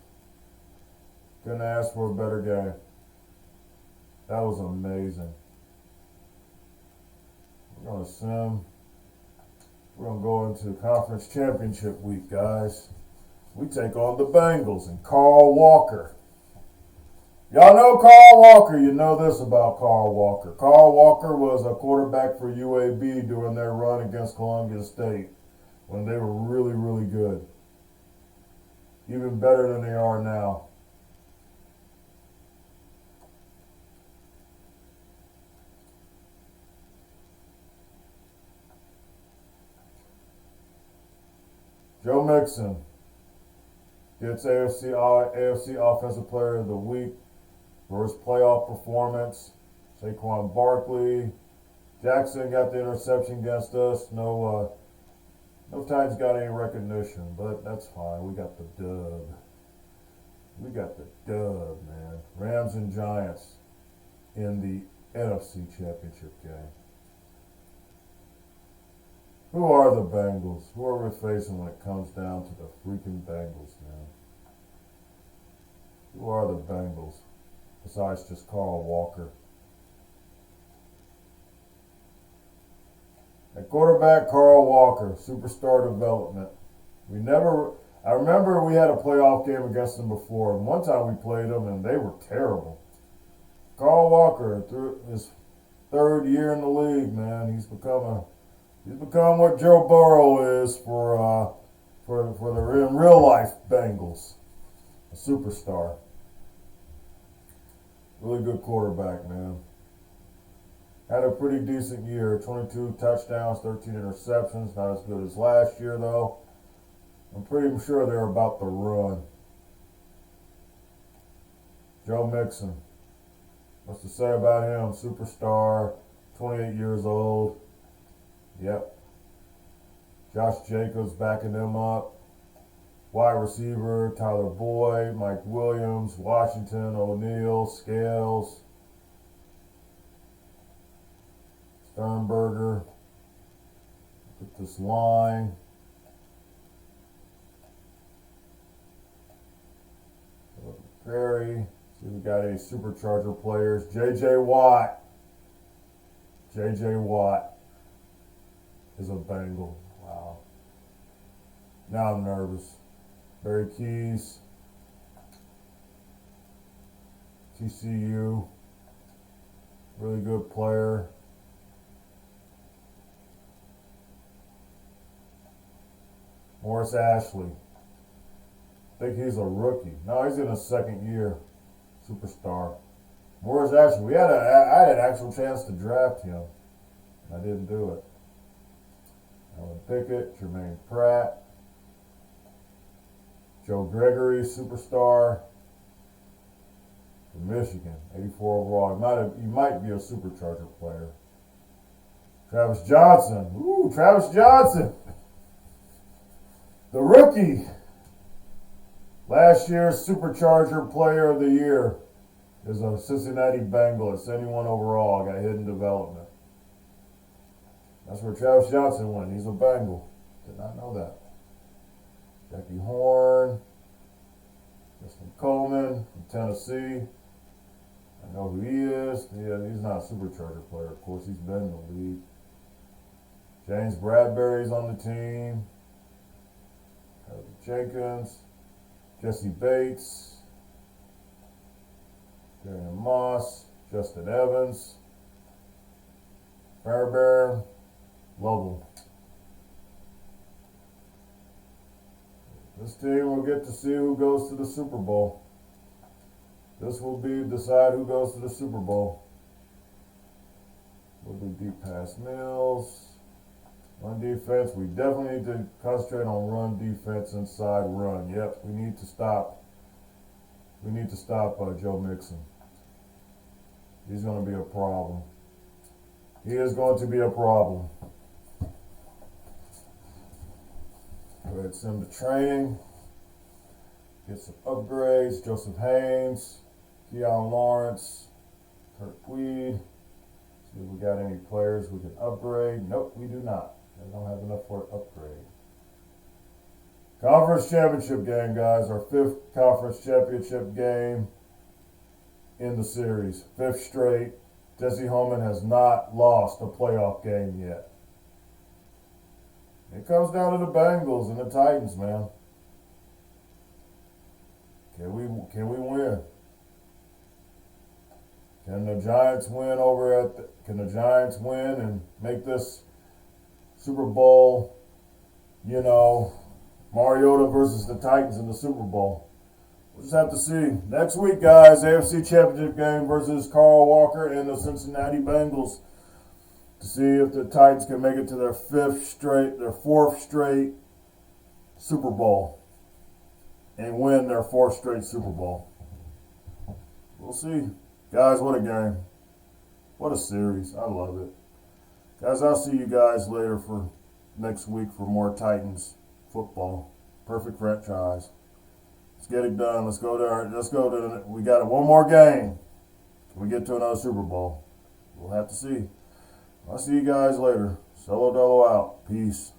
Couldn't ask for a better game. That was amazing. We're going to sim. We're going to go into conference championship week, guys. We take on the Bengals and Carl Walker. Y'all know Carl Walker. You know this about Carl Walker. Carl Walker was a quarterback for UAB during their run against Columbia State when they were really, really good. Even better than they are now. Joe Mixon gets AFC Offensive Player of the Week for his playoff performance. Saquon Barkley. Jackson got the interception against us. No Titans got any recognition, but that's fine. We got the dub. We got the dub, man. Rams and Giants in the NFC Championship game. Who are the Bengals? Who are we facing when it comes down to the freaking Bengals, man? Who are the Bengals? Besides just Carl Walker. At quarterback, Carl Walker, superstar development. I remember we had a playoff game against them before, and one time we played them and they were terrible. Carl Walker, through his third year in the league, man, he's become what Joe Burrow is for the in real life Bengals. A superstar. Really good quarterback, man. Had a pretty decent year. 22 touchdowns, 13 interceptions. Not as good as last year, though. I'm pretty sure they're about to run. Joe Mixon. What's to say about him? Superstar, 28 years old. Yep. Josh Jacobs backing them up. Wide receiver, Tyler Boyd, Mike Williams, Washington, O'Neal, Scales, Sternberger. Look at this line. Prairie. See, we got any supercharger players. J.J. Watt. J.J. Watt is a Bengal. Wow. Now I'm nervous. Barry Keys. TCU. Really good player. Morris Ashley. I think he's a rookie. No, he's in his second year. Superstar. Morris Ashley. I had an actual chance to draft him. I didn't do it. Alan Pickett, Jermaine Pratt, Joe Gregory, superstar from Michigan, 84 overall. He might be a Supercharger player. Travis Johnson. Ooh, Travis Johnson. The rookie. Last year's Supercharger Player of the Year is a Cincinnati Bengal at 71 overall. Got hidden development. That's where Travis Johnson went. He's a Bengal. Did not know that. Jackie Horn. Justin Coleman from Tennessee. I know who he is. Yeah, he's not a Supercharger player. Of course, he's been in the league. James Bradbury's on the team. Jenkins. Jesse Bates. Darian Moss. Justin Evans. Fairbairn. Lovell. This team will get to see who goes to the Super Bowl. This will decide who goes to the Super Bowl. We'll do deep pass Mills. Run defense. We definitely need to concentrate on run defense, inside run. Yep, we need to stop. We need to stop Joe Mixon. He's going to be a problem. He is going to be a problem. Go ahead, send him to training. Get some upgrades. Joseph Haynes, Keon Lawrence, Kurt Weed. See if we got any players we can upgrade. Nope, we do not. We don't have enough for an upgrade. Conference championship game, guys. Our 5th conference championship game in the series. 5th straight. Jesse Homan has not lost a playoff game yet. It comes down to the Bengals and the Titans, man. Can we win? Can the Giants win can the Giants win and make this Super Bowl, Mariota versus the Titans in the Super Bowl? We'll just have to see. Next week, guys, AFC Championship Game versus Carl Walker and the Cincinnati Bengals, to see if the Titans can make it to their 4th straight Super Bowl and win their 4th straight Super Bowl. We'll see. Guys, what a game. What a series. I love it. Guys, I'll see you guys later for next week for more Titans football. Perfect franchise. Let's get it done. We got one more game. Can we get to another Super Bowl? We'll have to see. I'll see you guys later. Solo Dolo out. Peace.